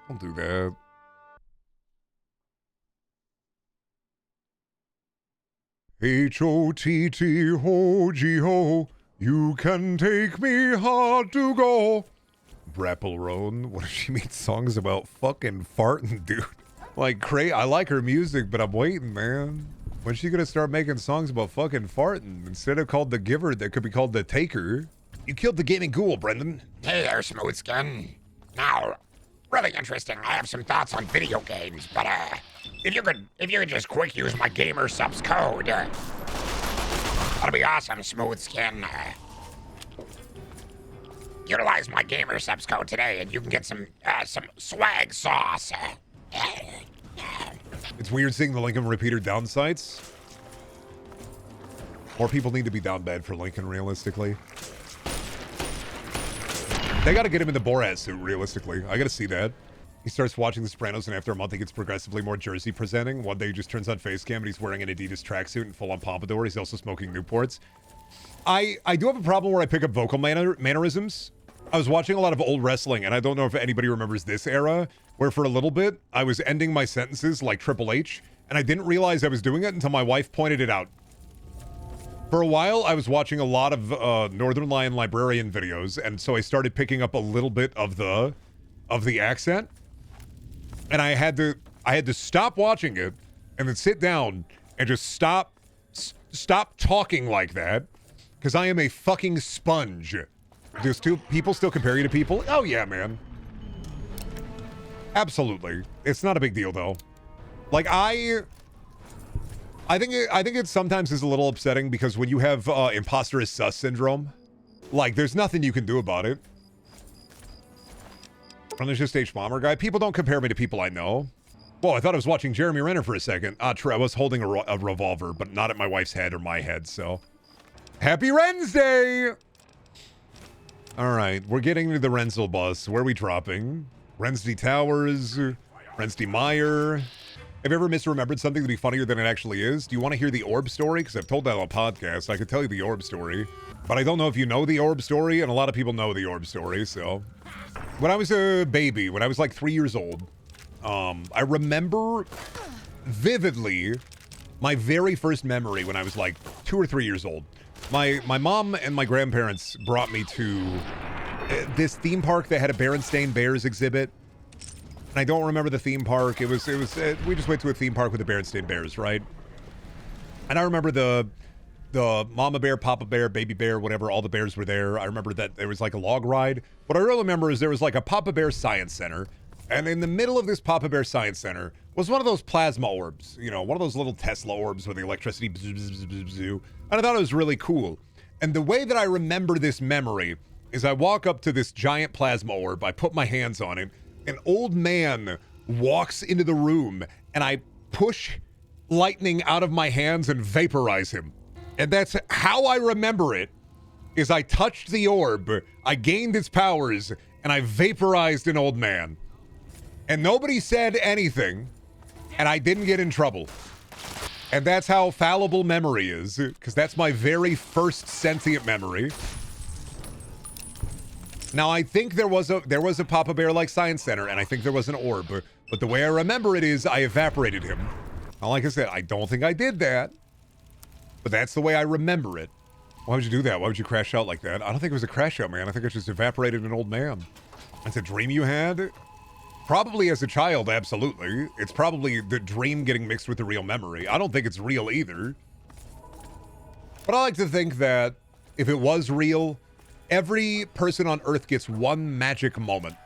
Don't do that. H-O-T-T-Ho-G-Ho, you can take me hard to go. Brapplerone, what if she made songs about fucking farting, dude? Like, I like her music, but I'm waiting, man. When's she gonna start making songs about fucking farting? Instead of called The Giver, that could be called The Taker. You killed the gaming ghoul, Brendan. Hey there, Smooth Skin. Now, really interesting. I have some thoughts on video games, but if you could just quick use my gamer subs code, that'd be awesome, Smooth Skin. Utilize my gamer subs code today, and you can get some swag sauce. It's weird seeing the Lincoln repeater down sites. More people need to be down bad for Lincoln, realistically. They gotta get him in the Borat suit, realistically. I gotta see that. He starts watching The Sopranos, and after a month, he gets progressively more Jersey presenting. One day, he just turns on face cam, and he's wearing an Adidas tracksuit and full-on pompadour. He's also smoking Newports. I do have a problem where I pick up vocal mannerisms. I was watching a lot of old wrestling, and I don't know if anybody remembers this era, where for a little bit, I was ending my sentences like Triple H, and I didn't realize I was doing it until my wife pointed it out. For a while, I was watching a lot of Northern Lion Librarian videos, and so I started picking up a little bit of the accent, and I had to stop watching it, and then sit down and just stop talking like that, because I am a fucking sponge. Do people still compare you to people? Oh yeah, man. Absolutely. It's not a big deal though. Like I think it sometimes is a little upsetting because when you have imposter is sus syndrome, like there's nothing you can do about it. And there's just H-Bomber guy. People don't compare me to people I know. Well, I thought I was watching Jeremy Renner for a second. True, I was holding a revolver, but not at my wife's head or my head, so. Happy Wednesday! Alright, we're getting to the Renzel bus. Where are we dropping? Rensdy Towers, Rensdy Meyer. Have you ever misremembered something to be funnier than it actually is? Do you want to hear the orb story? Because I've told that on a podcast. I could tell you the orb story. But I don't know if you know the orb story, and a lot of people know the orb story, so. When I was a baby, when I was like 3 years old, I remember vividly my very first memory when I was like 2 or 3 years old. My mom and my grandparents brought me to this theme park that had a Berenstain Bears exhibit. And I don't remember the theme park. We just went to a theme park with the Berenstain Bears, right? And I remember the mama bear, papa bear, baby bear, whatever, all the bears were there. I remember that there was like a log ride. What I really remember is there was like a Papa Bear Science Center. And in the middle of this Papa Bear Science Center was one of those plasma orbs. You know, one of those little Tesla orbs with the electricity. Bzz, bzz, bzz, bzz. And I thought it was really cool. And the way that I remember this memory is I walk up to this giant plasma orb. I put my hands on it. An old man walks into the room and I push lightning out of my hands and vaporize him. And that's how I remember it, is I touched the orb, I gained its powers, and I vaporized an old man. And nobody said anything, and I didn't get in trouble. And that's how fallible memory is, because that's my very first sentient memory. Now, I think there was a Papa Bear-like Science Center, and I think there was an orb, but the way I remember it is I evaporated him. Now, like I said, I don't think I did that. But that's the way I remember it. Why would you do that? Why would you crash out like that? I don't think it was a crash out, man. I think I just evaporated an old man. It's a dream you had? Probably as a child, absolutely. It's probably the dream getting mixed with the real memory. I don't think it's real either. But I like to think that if it was real, every person on Earth gets one magic moment.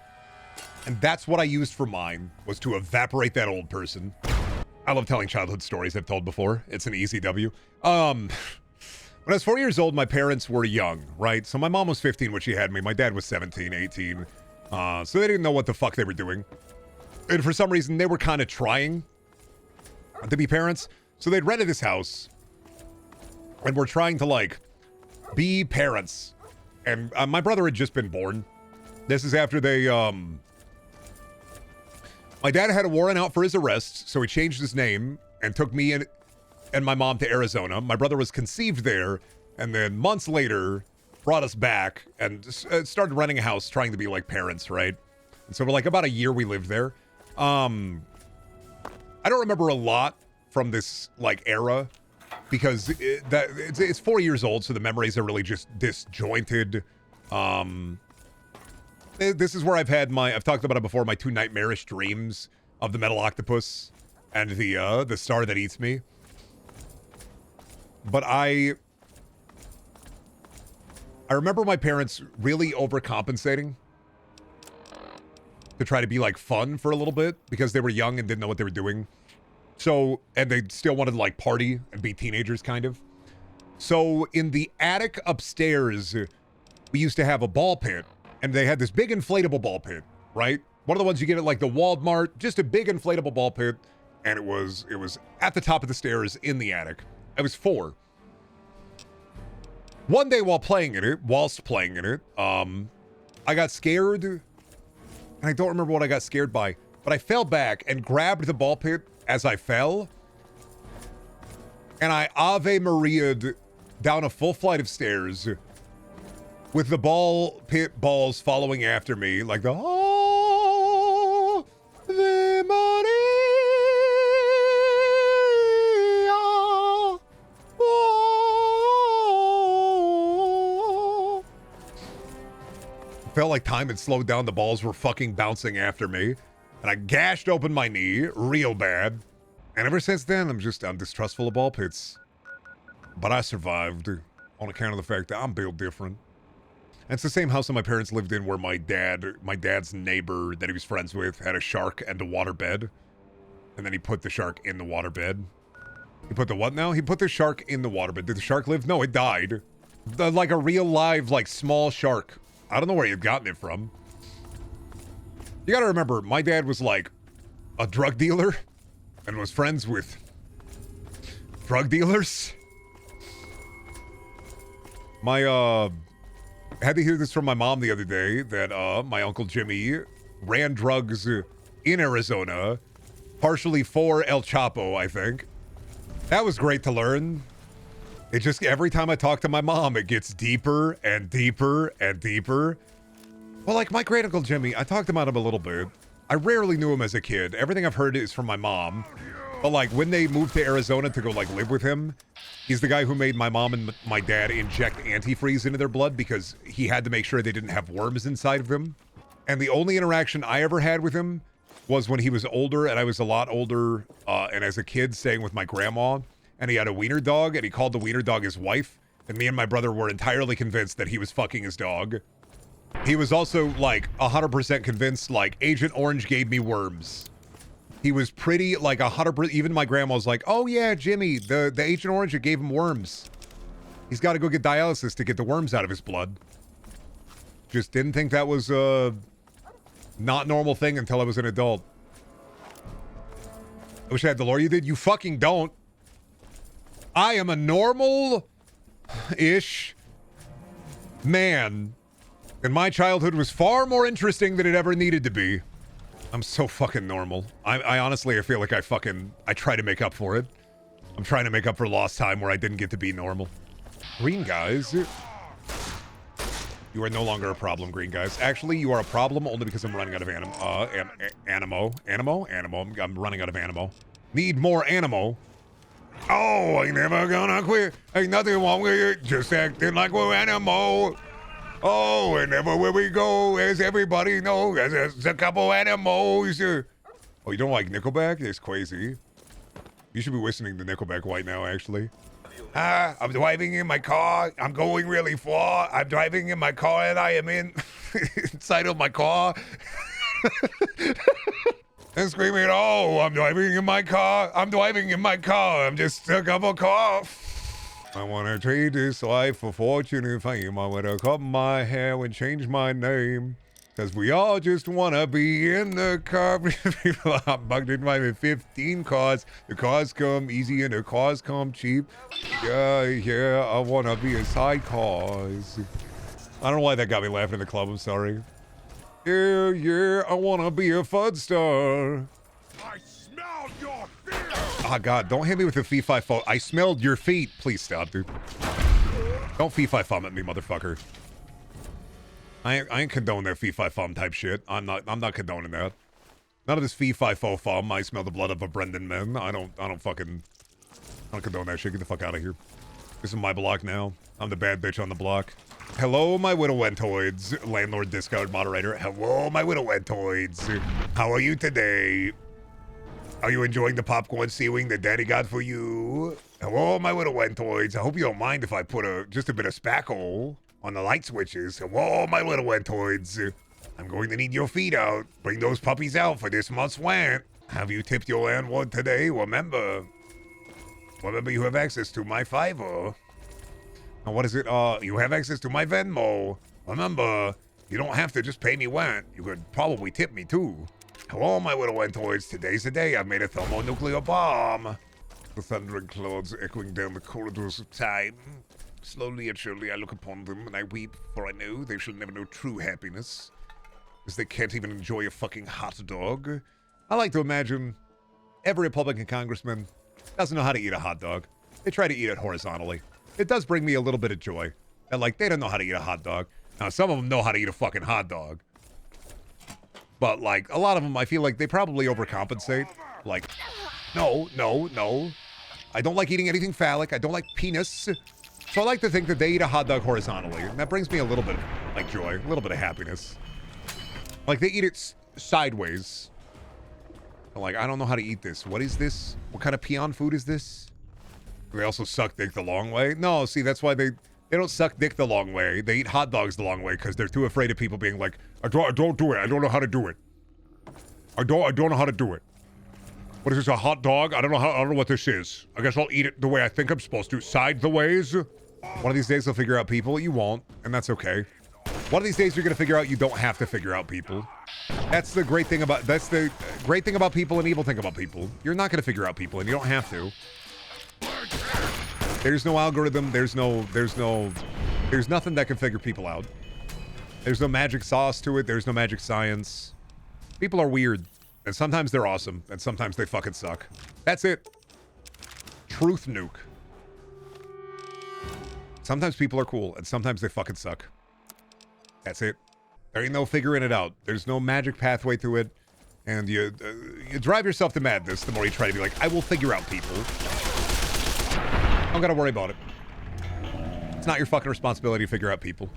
And that's what I used for mine, was to evaporate that old person. I love telling childhood stories I've told before. It's an easy W. When I was 4 years old, my parents were young, right? So my mom was 15 when she had me. My dad was 17, 18. So they didn't know what the fuck they were doing. And for some reason, they were kind of trying to be parents. So they'd rented this house. And were trying to, like, be parents. And my brother had just been born. This is after they, my dad had a warrant out for his arrest, so he changed his name and took me and my mom to Arizona. My brother was conceived there, and then months later brought us back and started renting a house, trying to be like parents, right? And so for like about a year we lived there. I don't remember a lot from this like era because it's 4 years old, so the memories are really just disjointed. This is where I've talked about it before, my two nightmarish dreams of the metal octopus and the star that eats me. But I remember my parents really overcompensating to try to be like fun for a little bit because they were young and didn't know what they were doing. So, and they still wanted to like party and be teenagers kind of. So in the attic upstairs, we used to have a ball pit. And they had this big inflatable ball pit, right? One of the ones you get at like the Walmart, just a big inflatable ball pit. And it was at the top of the stairs in the attic. I was 4. One day whilst playing in it, I got scared. And I don't remember what I got scared by. But I fell back and grabbed the ball pit as I fell. And I Ave Maria'd down a full flight of stairs with the ball pit balls following after me, like the Ave Maria. Oh. Felt like time had slowed down. The balls were fucking bouncing after me, and I gashed open my knee real bad. And ever since then, I'm distrustful of ball pits. But I survived on account of the fact that I'm built different. And it's the same house that my parents lived in where my dad's neighbor that he was friends with had a shark and a waterbed. And then he put the shark in the waterbed. He put the what now? He put the shark in the waterbed. Did the shark live? No, it died. Like a real live, like small shark. I don't know where he had gotten it from. You gotta remember, my dad was like a drug dealer and was friends with drug dealers. Had to hear this from my mom the other day that my Uncle Jimmy ran drugs in Arizona, partially for El Chapo, I think. That was great to learn. It just, every time I talk to my mom, it gets deeper and deeper and deeper. Well, like my great Uncle Jimmy, I talked about him a little bit. I rarely knew him as a kid. Everything I've heard is from my mom. But like when they moved to Arizona to go like live with him, he's the guy who made my mom and my dad inject antifreeze into their blood because he had to make sure they didn't have worms inside of them. And the only interaction I ever had with him was when he was older and I was a lot older, and as a kid staying with my grandma, and he had a wiener dog and he called the wiener dog his wife, and me and my brother were entirely convinced that he was fucking his dog. He was also like 100% convinced like Agent Orange gave me worms. He was pretty like 100%. Even my grandma was like, oh yeah, Jimmy, the Agent Orange, it gave him worms. He's got to go get dialysis to get the worms out of his blood. Just didn't think that was a not normal thing until I was an adult. I wish I had the lore you did. You fucking don't. I am a normal-ish man. And my childhood was far more interesting than it ever needed to be. I'm so fucking normal. I honestly, I feel like I try to make up for it. I'm trying to make up for lost time where I didn't get to be normal. Green guys. You are no longer a problem, green guys. Actually, you are a problem only because I'm running out of animo. I'm running out of animo. Need more animo. Oh, ain't never gonna quit. Ain't nothing wrong with it. Just acting like we're animo. Oh, and never will we go, as everybody knows. There's a couple animals. Oh, you don't like Nickelback? It's crazy. You should be listening to Nickelback right now, actually. I'm driving in my car. I'm going really far. I'm driving in my car, and I am inside of my car. And screaming, oh, I'm driving in my car. I'm driving in my car. I'm just stuck up a car. I want to trade this life for fortune and fame. I want to cut my hair and change my name. Because we all just want to be in the car. People are bugged in driving 15 cars. The cars come easy and the cars come cheap. Yeah, I want to be inside cars. I don't know why that got me laughing in the club. I'm sorry. Yeah, I want to be a FUD star. I smelled your feet. Oh, God, don't hit me with the fee-fi-fo. I smelled your feet. Please stop, dude. Don't fee-fi-fum at me, motherfucker. I ain't condone that fee-fi-fum type shit. I'm not condoning that. None of this fee-fi-fo-fum. I smell the blood of a Brendaniel. I don't condone that shit. Get the fuck out of here. This is my block now. I'm the bad bitch on the block. Hello, my Widowentoids. Landlord Discard moderator. Hello, my Widowentoids. How are you today? Are you enjoying the popcorn ceiling that Daddy got for you? Hello, my Widowentoids. I hope you don't mind if I put just a bit of spackle on the light switches. Hello, my Widowentoids. I'm going to need your feet out. Bring those puppies out for this month's rent. Have you tipped your landlord today? Remember you have access to my Fiverr. Now, what is it? You have access to my Venmo. Remember, you don't have to just pay me rent. You could probably tip me, too. Hello, my Widowentoids. Today's the day I made a thermonuclear bomb. The thundering clouds echoing down the corridors of time. Slowly and surely I look upon them and I weep, for I know they shall never know true happiness, as they can't even enjoy a fucking hot dog. I like to imagine every Republican congressman doesn't know how to eat a hot dog. They try to eat it horizontally. It does bring me a little bit of joy. And like, they don't know how to eat a hot dog. Now, some of them know how to eat a fucking hot dog. But like, a lot of them, I feel like they probably overcompensate. Like, no. I don't like eating anything phallic. I don't like penis. So I like to think that they eat a hot dog horizontally. And that brings me a little bit of, like, joy. A little bit of happiness. Like, they eat it sideways. I'm like, I don't know how to eat this. What is this? What kind of peon food is this? They also suck dick the long way? No, see, that's why they don't suck dick the long way. They eat hot dogs the long way because they're too afraid of people being like, I don't do it. I don't know how to do it. I don't know how to do it. What is this, a hot dog? I don't know what this is. I guess I'll eat it the way I think I'm supposed to. Side the ways. One of these days they'll figure out people. You won't, and that's okay. One of these days you're gonna figure out you don't have to figure out people. That's the great thing about people and evil thing about people. You're not gonna figure out people, and you don't have to. There's no algorithm. There's nothing that can figure people out. There's no magic sauce to it. There's no magic science. People are weird, and sometimes they're awesome, and sometimes they fucking suck. That's it. Truth nuke. Sometimes people are cool, and sometimes they fucking suck. That's it. There ain't no figuring it out. There's no magic pathway to it, And you drive yourself to madness the more you try to be like, I will figure out people. Don't gotta worry about it. It's not your fucking responsibility to figure out people.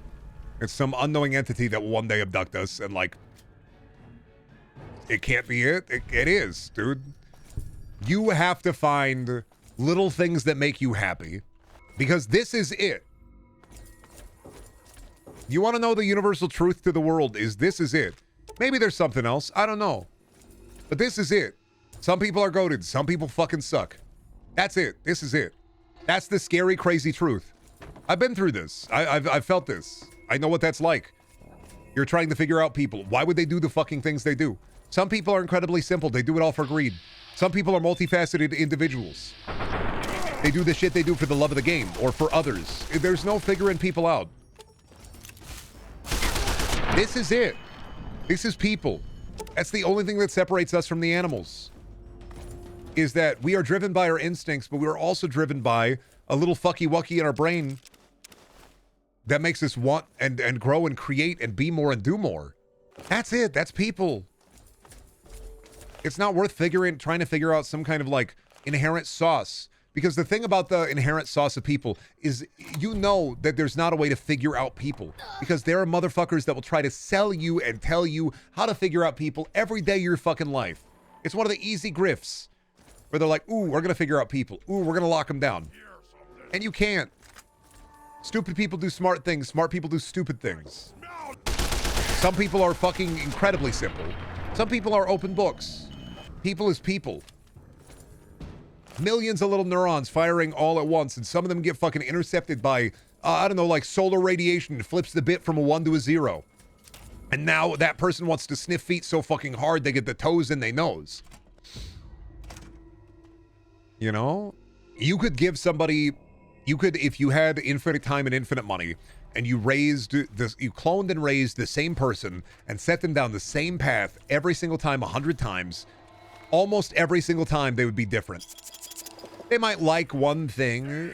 It's some unknowing entity that will one day abduct us, and like, it can't be it. It is, dude. You have to find little things that make you happy, because this is it. You want to know the universal truth to the world is this is it. Maybe there's something else. I don't know. But this is it. Some people are goated. Some people fucking suck. That's it. This is it. That's the scary, crazy truth. I've been through this. I've felt this. I know what that's like. You're trying to figure out people. Why would they do the fucking things they do? Some people are incredibly simple. They do it all for greed. Some people are multifaceted individuals. They do the shit they do for the love of the game or for others. There's no figuring people out. This is it. This is people. That's the only thing that separates us from the animals. Is that we are driven by our instincts, but we're also driven by a little fucky-wucky in our brain that makes us want and grow and create and be more and do more. That's it. That's people. It's not worth trying to figure out some kind of like inherent sauce. Because the thing about the inherent sauce of people is you know that there's not a way to figure out people. Because there are motherfuckers that will try to sell you and tell you how to figure out people every day of your fucking life. It's one of the easy grifts. Where they're like, ooh, we're going to figure out people. Ooh, we're going to lock them down. And you can't. Stupid people do smart things. Smart people do stupid things. Some people are fucking incredibly simple. Some people are open books. People is people. Millions of little neurons firing all at once, and some of them get fucking intercepted by, I don't know, like solar radiation. It flips the bit from a 1 to a 0. And now that person wants to sniff feet so fucking hard they get the toes in their nose. You know? You could give somebody, if you had infinite time and infinite money, and you cloned and raised the same person and set them down the same path every single time 100 times, almost every single time they would be different. They might like one thing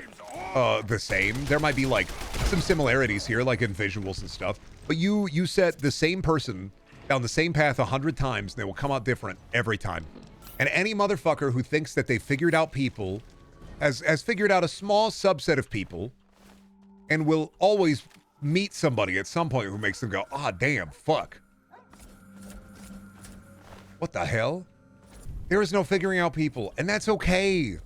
the same. There might be like some similarities here, like in visuals and stuff. But you set the same person down the same path 100 times, and they will come out different every time. And any motherfucker who thinks that they figured out people has figured out a small subset of people and will always meet somebody at some point who makes them go, ah, damn, fuck. What the hell? There is no figuring out people, and that's okay.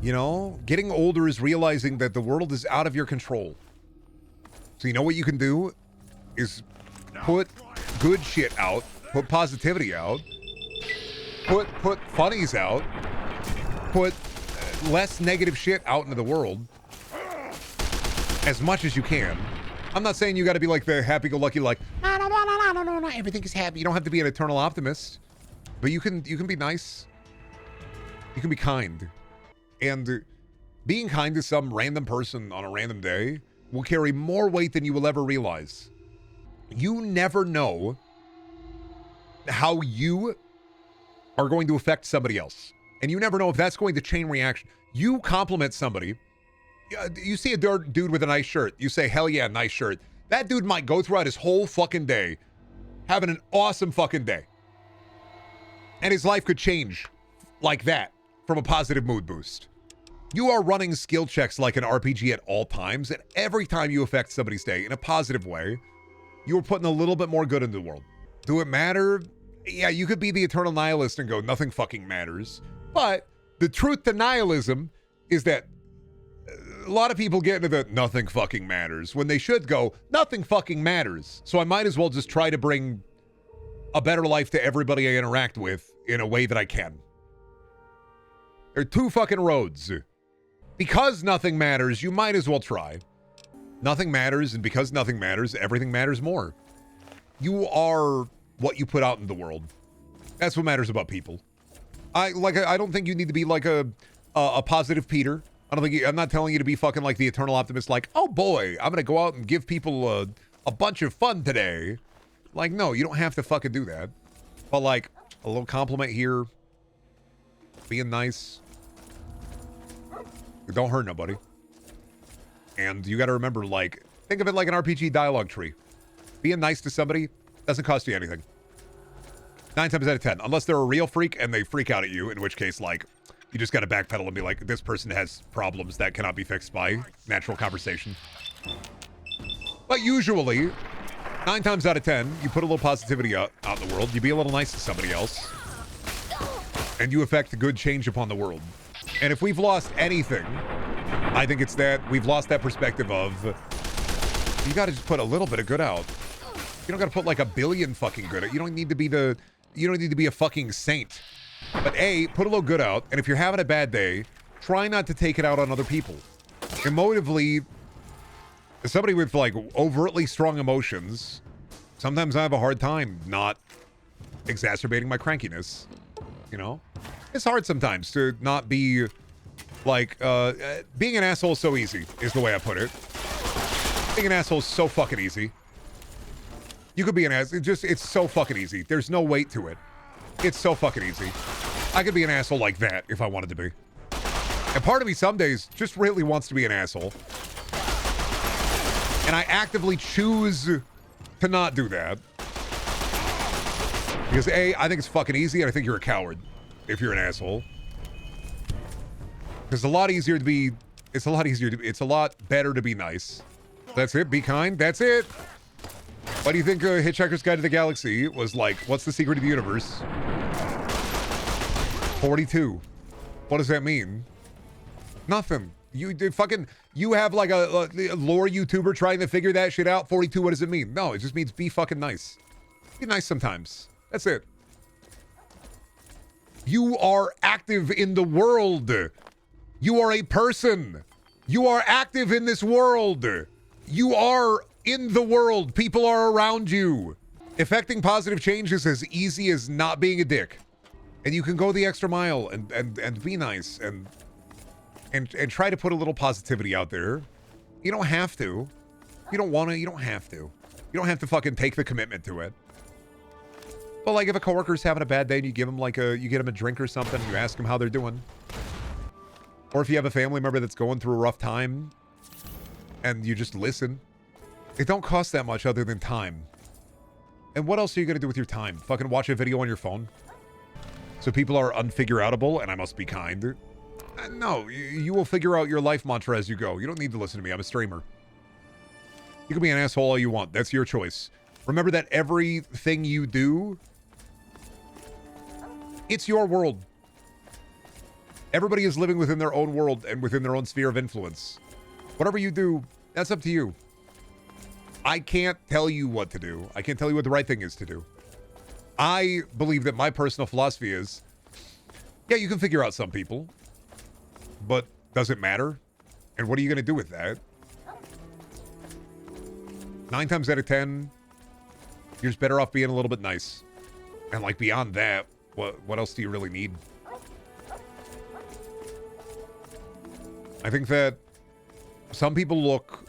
You know, getting older is realizing that the world is out of your control. So you know what you can do is put good shit out, put positivity out, put funnies out, put less negative shit out into the world as much as you can. I'm not saying you got to be like the happy-go-lucky, like, no, everything is happy. You don't have to be an eternal optimist, but you can be nice. You can be kind. And being kind to some random person on a random day will carry more weight than you will ever realize. You never know how you are going to affect somebody else. And you never know if that's going to chain reaction. You compliment somebody. You see a dude with a nice shirt. You say, hell yeah, nice shirt. That dude might go throughout his whole fucking day having an awesome fucking day. And his life could change like that from a positive mood boost. You are running skill checks like an RPG at all times, and every time you affect somebody's day in a positive way, you're putting a little bit more good into the world. Do it matter? Yeah, you could be the eternal nihilist and go, nothing fucking matters. But the truth to nihilism is that a lot of people get into the nothing fucking matters when they should go, nothing fucking matters. So I might as well just try to bring a better life to everybody I interact with in a way that I can. There are two fucking roads. Because nothing matters, you might as well try. Nothing matters, and because nothing matters, everything matters more. You are what you put out in the world. That's what matters about people. I don't think you need to be like a positive Peter. I'm not telling you to be fucking like the eternal optimist, like, oh boy, I'm gonna go out and give people a bunch of fun today. Like, no, you don't have to fucking do that. But like, a little compliment here, being nice. Don't hurt nobody. And you got to remember, like, think of it like an RPG dialogue tree. Being nice to somebody doesn't cost you anything. 9 times out of 10. Unless they're a real freak and they freak out at you, in which case, like, you just got to backpedal and be like, this person has problems that cannot be fixed by natural conversation. But usually, 9 times out of 10, you put a little positivity out in the world, you be a little nice to somebody else, and you affect a good change upon the world. And if we've lost anything, I think it's that we've lost that perspective of, you got to just put a little bit of good out. You don't got to put like a billion fucking good out. You don't need to be a fucking saint. But A, put a little good out, and if you're having a bad day, try not to take it out on other people. Emotively, as somebody with like overtly strong emotions, sometimes I have a hard time not exacerbating my crankiness. You know? It's hard sometimes to not be like, being an asshole is so easy, is the way I put it. Being an asshole is so fucking easy. You could be an ass. It's so fucking easy. There's no weight to it. It's so fucking easy. I could be an asshole like that if I wanted to be. And part of me some days just really wants to be an asshole. And I actively choose to not do that. Because A, I think it's fucking easy, and I think you're a coward if you're an asshole. Because it's a lot easier to be... It's a lot better to be nice. That's it. Be kind. That's it. Why do you think Hitchhiker's Guide to the Galaxy was like, what's the secret of the universe? 42. What does that mean? Nothing. You have like a lore YouTuber trying to figure that shit out. 42, what does it mean? No, it just means be fucking nice. Be nice sometimes. That's it. You are active in the world. You are a person. You are active in this world. You are in the world. People are around you. Effecting positive change is as easy as not being a dick. And you can go the extra mile and be nice and try to put a little positivity out there. You don't have to. You don't want to. You don't have to. You don't have to fucking take the commitment to it. But like if a coworker's having a bad day and you give them like you get them a drink or something, you ask them how they're doing. Or if you have a family member that's going through a rough time and you just listen. It don't cost that much other than time. And what else are you going to do with your time? Fucking watch a video on your phone? So people are unfigure-outable and I must be kind? No, you will figure out your life mantra as you go. You don't need to listen to me. I'm a streamer. You can be an asshole all you want. That's your choice. Remember that everything you do, it's your world. Everybody is living within their own world and within their own sphere of influence. Whatever you do, that's up to you. I can't tell you what to do. I can't tell you what the right thing is to do. I believe that my personal philosophy is, yeah, you can figure out some people, but does it matter? And what are you going to do with that? 9 times out of 10, you're just better off being a little bit nice. And like beyond that, what else do you really need? I think that some people look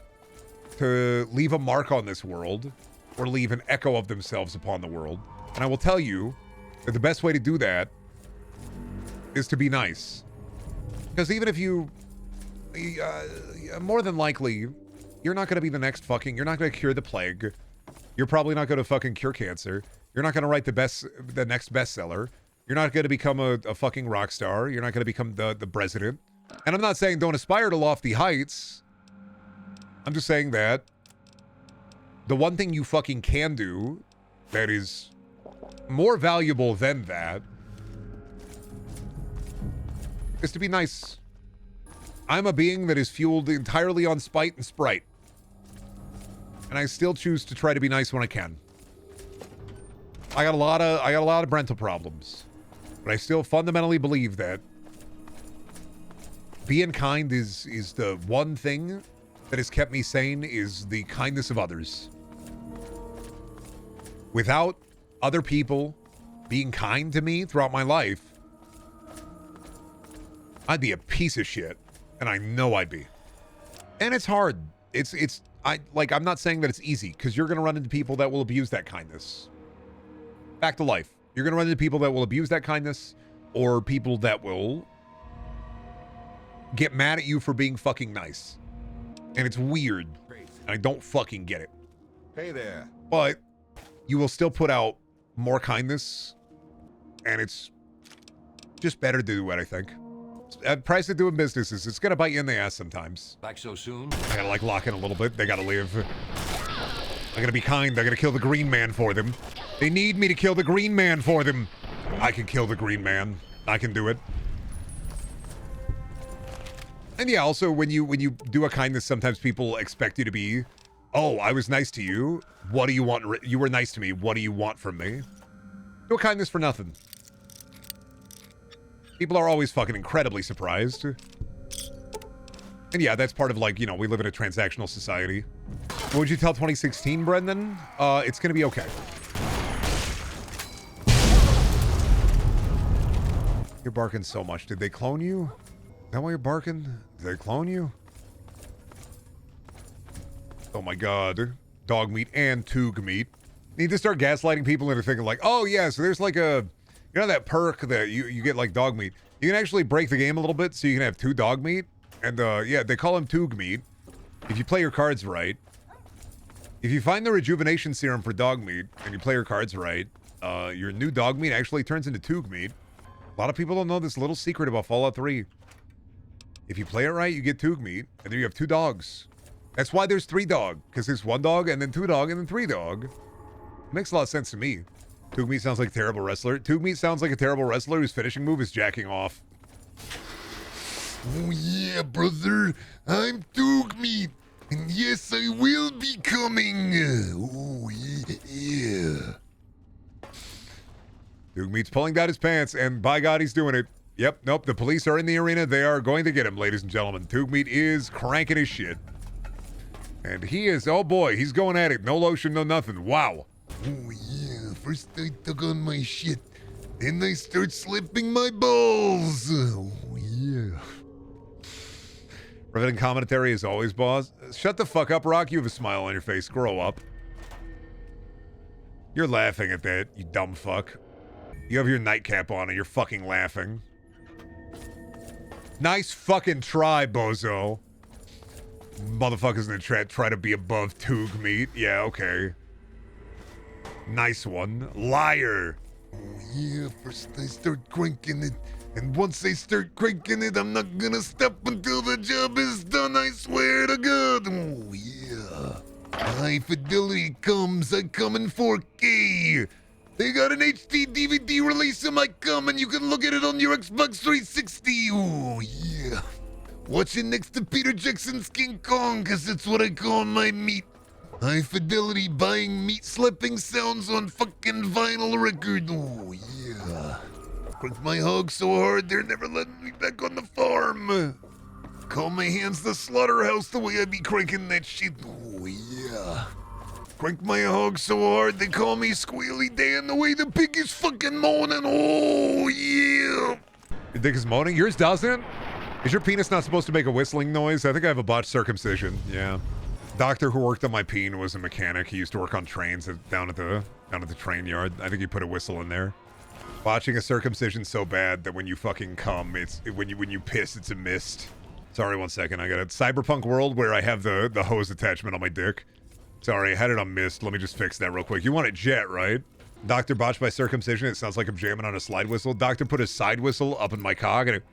to leave a mark on this world or leave an echo of themselves upon the world. And I will tell you that the best way to do that is to be nice. Because even if you, more than likely, you're not going to be the next fucking, you're not going to cure the plague. You're probably not going to fucking cure cancer. You're not going to write the next bestseller. You're not going to become a fucking rock star. You're not going to become the president. And I'm not saying don't aspire to lofty heights. I'm just saying that the one thing you fucking can do that is more valuable than that is to be nice. I'm a being that is fueled entirely on spite and sprite. And I still choose to try to be nice when I can. I got a lot of parental problems. But I still fundamentally believe that being kind is the one thing that has kept me sane, is the kindness of others. Without other people being kind to me throughout my life, I'd be a piece of shit. And I know I'd be. And it's hard. I'm not saying that it's easy, because you're going to run into people that will abuse that kindness. Back to life. You're going to run into people that will abuse that kindness, or people that will get mad at you for being fucking nice. And it's weird. And I don't fucking get it. Hey there. But you will still put out more kindness and it's just better to do it, I think. Price of doing business is it's gonna bite you in the ass sometimes. Back so soon? I gotta like lock in a little bit. They gotta leave. I gotta be kind. I gotta kill the green man for them. They need me to kill the green man for them. I can kill the green man. I can do it. And yeah, also when you do a kindness, sometimes people expect you to be, oh, I was nice to you. What do you want? You were nice to me. What do you want from me? Do a kindness for nothing. People are always fucking incredibly surprised. And yeah, that's part of like, you know, we live in a transactional society. What would you tell 2016, Brendan? It's gonna be okay. You're barking so much. Did they clone you? Is that why you're barking? Did they clone you? Oh my god. Dog meat and Toog meat. Need to start gaslighting people into thinking like, oh yeah, so there's like a, you know that perk that you get like dog meat. You can actually break the game a little bit so you can have 2 dog meat. And yeah, they call him Toog meat. If you play your cards right. If you find the rejuvenation serum for dog meat and you play your cards right, your new dog meat actually turns into Toog meat. A lot of people don't know this little secret about Fallout 3. If you play it right, you get Toog meat, and then you have 2 dogs. That's why there's 3 dog, because there's 1 dog, and then 2 dog, and then 3 dog. It makes a lot of sense to me. Toog meat sounds like a terrible wrestler. Toog meat sounds like a terrible wrestler whose finishing move is jacking off. Oh yeah, brother. I'm Toog meat. And yes, I will be coming. Oh yeah. Toog meat's pulling down his pants, and by God, he's doing it. Yep, nope, the police are in the arena. They are going to get him, ladies and gentlemen. Toog meat is cranking his shit. And he is, oh boy, he's going at it. No lotion, no nothing. Wow. Oh yeah, first I tug on my shit. Then I start slipping my balls. Oh yeah. Riveting commentary is always, boss. Shut the fuck up, Rock. You have a smile on your face. Grow up. You're laughing at that, you dumb fuck. You have your nightcap on and you're fucking laughing. Nice fucking try, bozo. Motherfuckers in the chat try to be above Toog meat. Yeah, okay. Nice one. Liar. Oh yeah, first I start cranking it. And once I start cranking it, I'm not gonna stop until the job is done, I swear to God. Oh yeah. High fidelity comes, I come in 4K. They got an HD DVD release of my cum, and you can look at it on your Xbox 360. Oh yeah. Watch it next to Peter Jackson's King Kong, cause it's what I call my meat. High fidelity buying meat slapping sounds on fucking vinyl record. Oh yeah. Crank my hog so hard they're never letting me back on the farm. Call my hands the slaughterhouse the way I be cranking that shit. Oh yeah. Crank my hog so hard they call me Squealy Dan the way the pig is fucking moaning. Oh yeah. Your dick is moaning? Yours doesn't? Is your penis not supposed to make a whistling noise? I think I have a botched circumcision. Yeah. Doctor who worked on my peen was a mechanic. He used to work on trains down at the train yard. I think he put a whistle in there. Botching a circumcision so bad that when you fucking come, when you piss, it's a mist. Sorry, 1 second. I got a cyberpunk world where I have the hose attachment on my dick. Sorry, I had it on mist. Let me just fix that real quick. You want it jet, right? Doctor botched my circumcision. It sounds like I'm jamming on a slide whistle. Doctor put a side whistle up in my cock and it...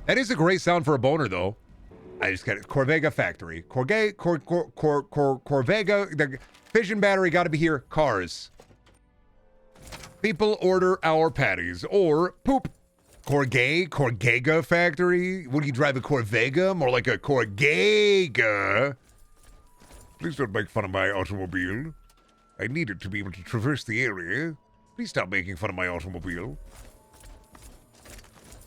That is a great sound for a boner, though. I just got it. Corvega factory. Corvega, the fission battery got to be here. Cars. People order our patties or poop. Corgega factory. What do you drive, a Corvega? More like a Corgega. Please don't make fun of my automobile. I need it to be able to traverse the area. Please stop making fun of my automobile.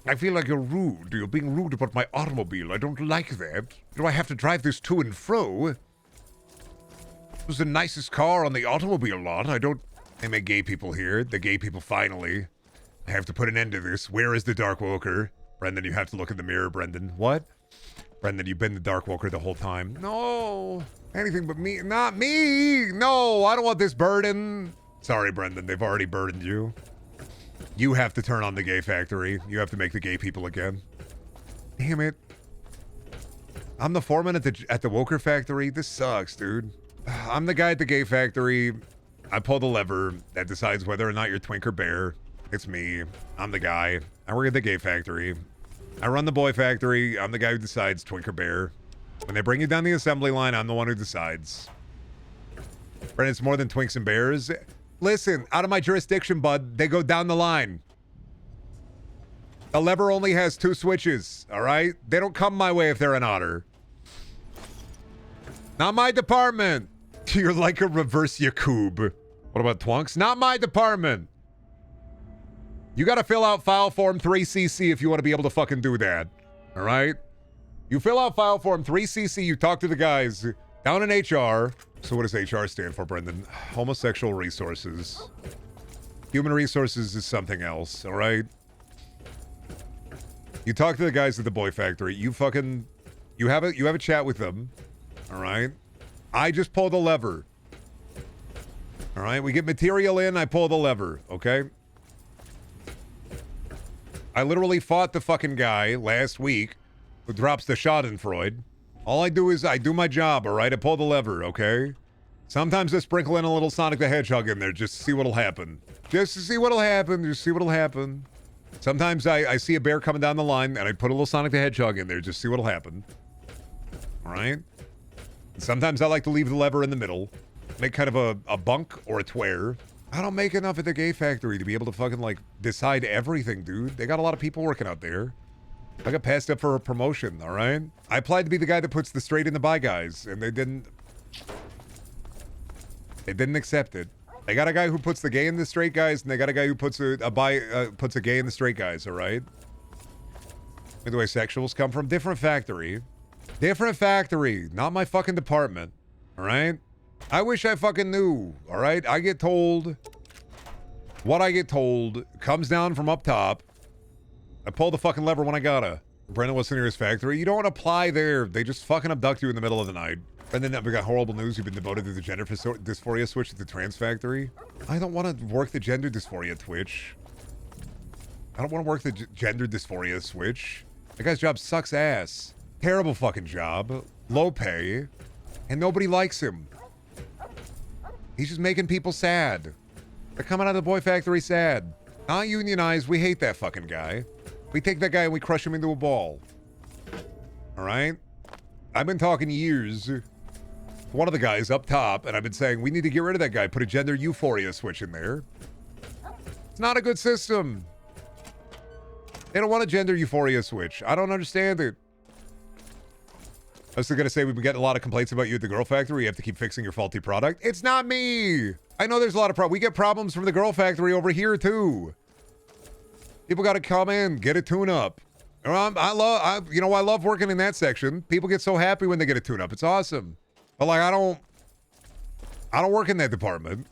I feel like you're rude. You're being rude about my automobile. I don't like that. Do I have to drive this to and fro? It was the nicest car on the automobile lot. I don't... They make gay people here. The gay people finally. I have to put an end to this. Where is the Dark Walker? Brendan, you have to look in the mirror, Brendan. What? Brendan, you've been the Dark Walker the whole time. No. Anything but me. Not me. No, I don't want this burden. Sorry, Brendan. They've already burdened you. You have to turn on the gay factory. You have to make the gay people again. Damn it. I'm the foreman at the Woker factory. This sucks, dude. I'm the guy at the gay factory. I pull the lever that decides whether or not you're twink or bear. It's me. I'm the guy. I work at the gay factory. I run the boy factory. I'm the guy who decides twink or bear. When they bring you down the assembly line, I'm the one who decides. But it's more than twinks and bears. Listen, out of my jurisdiction, bud. They go down the line. The lever only has 2 switches, all right? They don't come my way if they're an otter. Not my department. You're like a reverse Yakub. What about twunks? Not my department. You got to fill out file form 3CC if you want to be able to fucking do that. All right? You fill out file form 3CC, you talk to the guys down in HR. So what does HR stand for, Brendan? Homosexual resources. Human resources is something else, all right? You talk to the guys at the boy factory. You have a chat with them. All right? I just pull the lever. All right? We get material in, I pull the lever, okay? I literally fought the fucking guy last week who drops the Schadenfreude. All I do is I do my job, all right? I pull the lever, okay? Sometimes I sprinkle in a little Sonic the Hedgehog in there just to see what'll happen. Just to see what'll happen. Just see what'll happen. Sometimes I see a bear coming down the line and I put a little Sonic the Hedgehog in there just to see what'll happen. All right? And sometimes I like to leave the lever in the middle. Make kind of a bunk or a tware. I don't make enough at the gay factory to be able to fucking, like, decide everything, dude. They got a lot of people working out there. I got passed up for a promotion, all right? I applied to be the guy that puts the straight in the bi guys, and they didn't accept it. They got a guy who puts the gay in the straight guys, and they got a guy who puts puts a gay in the straight guys, all right? By the way, sexuals come from different factory. Different factory, not my fucking department, all right? I wish I fucking knew, all right? I get told what I get told comes down from up top. I pull the fucking lever when I gotta. Brendan, what's the nearest factory? You don't apply there. They just fucking abduct you in the middle of the night. And then we got horrible news. You've been devoted to the gender dysphoria switch at the trans factory. I don't want to work the gender dysphoria twitch. I don't want to work the gender dysphoria switch. That guy's job sucks ass. Terrible fucking job. Low pay. And nobody likes him. He's just making people sad. They're coming out of the boy factory sad. Not unionized. We hate that fucking guy. We take that guy and we crush him into a ball. All right? I've been talking years to one of the guys up top, and I've been saying, we need to get rid of that guy. Put a gender euphoria switch in there. It's not a good system. They don't want a gender euphoria switch. I don't understand it. I was going to say, we've been getting a lot of complaints about you at the girl factory. You have to keep fixing your faulty product. It's not me. I know there's a lot of problems. We get problems from the girl factory over here, too. People got to come in, get a tune-up. I love working in that section. People get so happy when they get a tune-up. It's awesome. But, like, I don't work in that department.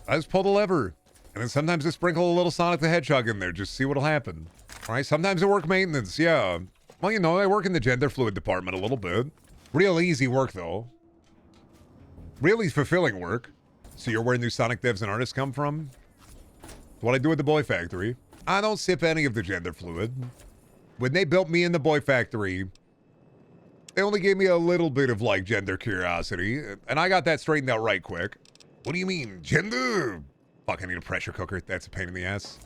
I just pull the lever. And then sometimes I sprinkle a little Sonic the Hedgehog in there just to see what'll happen. All right? Sometimes I work maintenance, yeah. Well, you know, I work in the gender fluid department a little bit. Real easy work, though. Really fulfilling work. So you're where new Sonic devs and artists come from? What I do at the boy factory. I don't sip any of the gender fluid. When they built me in the boy factory, they only gave me a little bit of, like, gender curiosity. And I got that straightened out right quick. What do you mean, gender? Fuck, I need a pressure cooker. That's a pain in the ass.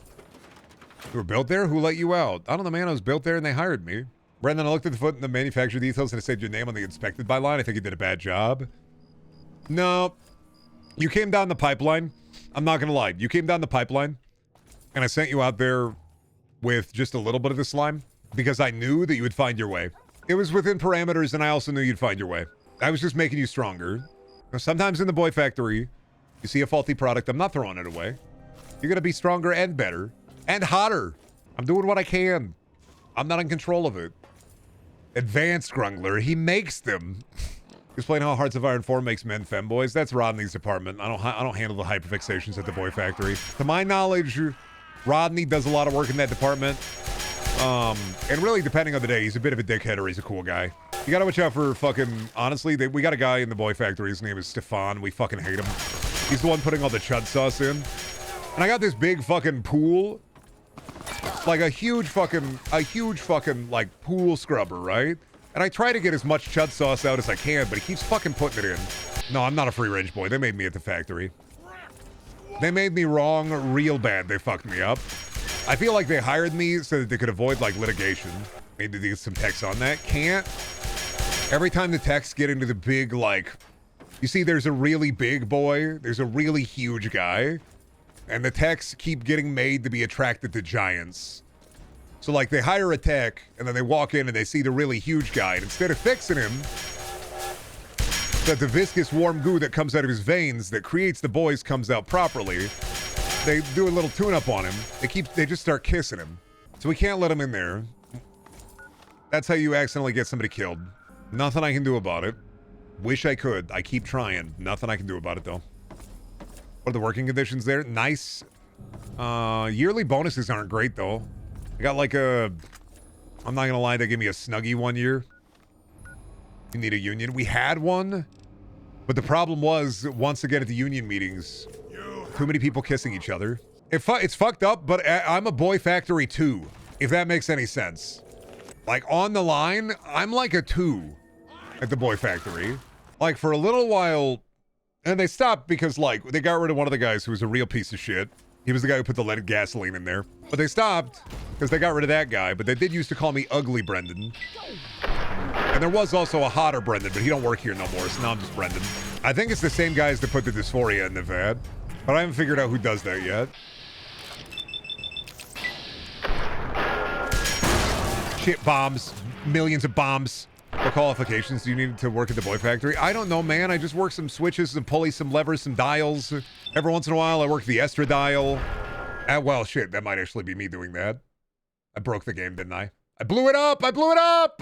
You were built there? Who let you out? I don't know, man. I was built there and they hired me. Brendan, I looked at the foot in the manufacturer details and it said your name on the inspected by line. I think you did a bad job. No. You came down the pipeline. I'm not going to lie. You came down the pipeline and I sent you out there with just a little bit of the slime because I knew that you would find your way. It was within parameters and I also knew you'd find your way. I was just making you stronger. Sometimes in the boy factory, you see a faulty product. I'm not throwing it away. You're going to be stronger and better and hotter. I'm doing what I can. I'm not in control of it. Advanced Grungler, he makes them. Explain how Hearts of Iron 4 makes men femboys. That's Rodney's department. I don't handle the hyperfixations at the boy factory. To my knowledge, Rodney does a lot of work in that department. And really, depending on the day, he's a bit of a dickhead or he's a cool guy. You gotta watch out for fucking... Honestly, we got a guy in the boy factory. His name is Stefan. We fucking hate him. He's the one putting all the chud sauce in. And I got this big fucking pool. Like a huge fucking, like, pool scrubber, right? And I try to get as much chud sauce out as I can, but he keeps fucking putting it in. No, I'm not a free-range boy. They made me at the factory. They made me wrong real bad. They fucked me up. I feel like they hired me so that they could avoid like litigation. Maybe they get some techs on that. Can't. Every time the techs get into the big, like, you see there's a really big boy, there's a really huge guy, and the techs keep getting made to be attracted to giants. So like they hire a tech and then they walk in and they see the really huge guy, and instead of fixing him, that the viscous warm goo that comes out of his veins that creates the boys comes out properly, they do a little tune-up on him. They just start kissing him. So we can't let him in there. That's how you accidentally get somebody killed. Nothing I can do about it. Wish I could. I keep trying. Nothing I can do about it, though. What are the working conditions there? Nice. Yearly bonuses aren't great, though. I got like a... I'm not gonna lie, they gave me a Snuggie one year. You need a union. We had one, but the problem was, once again at the union meetings, too many people kissing each other. It's fucked up, but I'm a boy factory 2, if that makes any sense. Like, on the line, I'm like a 2 at the boy factory. Like, for a little while, and they stopped because, like, they got rid of one of the guys who was a real piece of shit. He was the guy who put the leaded gasoline in there. But they stopped because they got rid of that guy, but they did used to call me Ugly Brendan. And there was also a hotter Brendan, but he don't work here no more, so now I'm just Brendan. I think it's the same guys that put the dysphoria in the VAD, but I haven't figured out who does that yet. Shit, bombs. Millions of bombs. What qualifications do you need to work at the boy factory? I don't know, man. I just work some switches, some pulleys, some levers, some dials. Every once in a while, I work the estradiol. Well, shit, that might actually be me doing that. I broke the game, didn't I? I blew it up! I blew it up!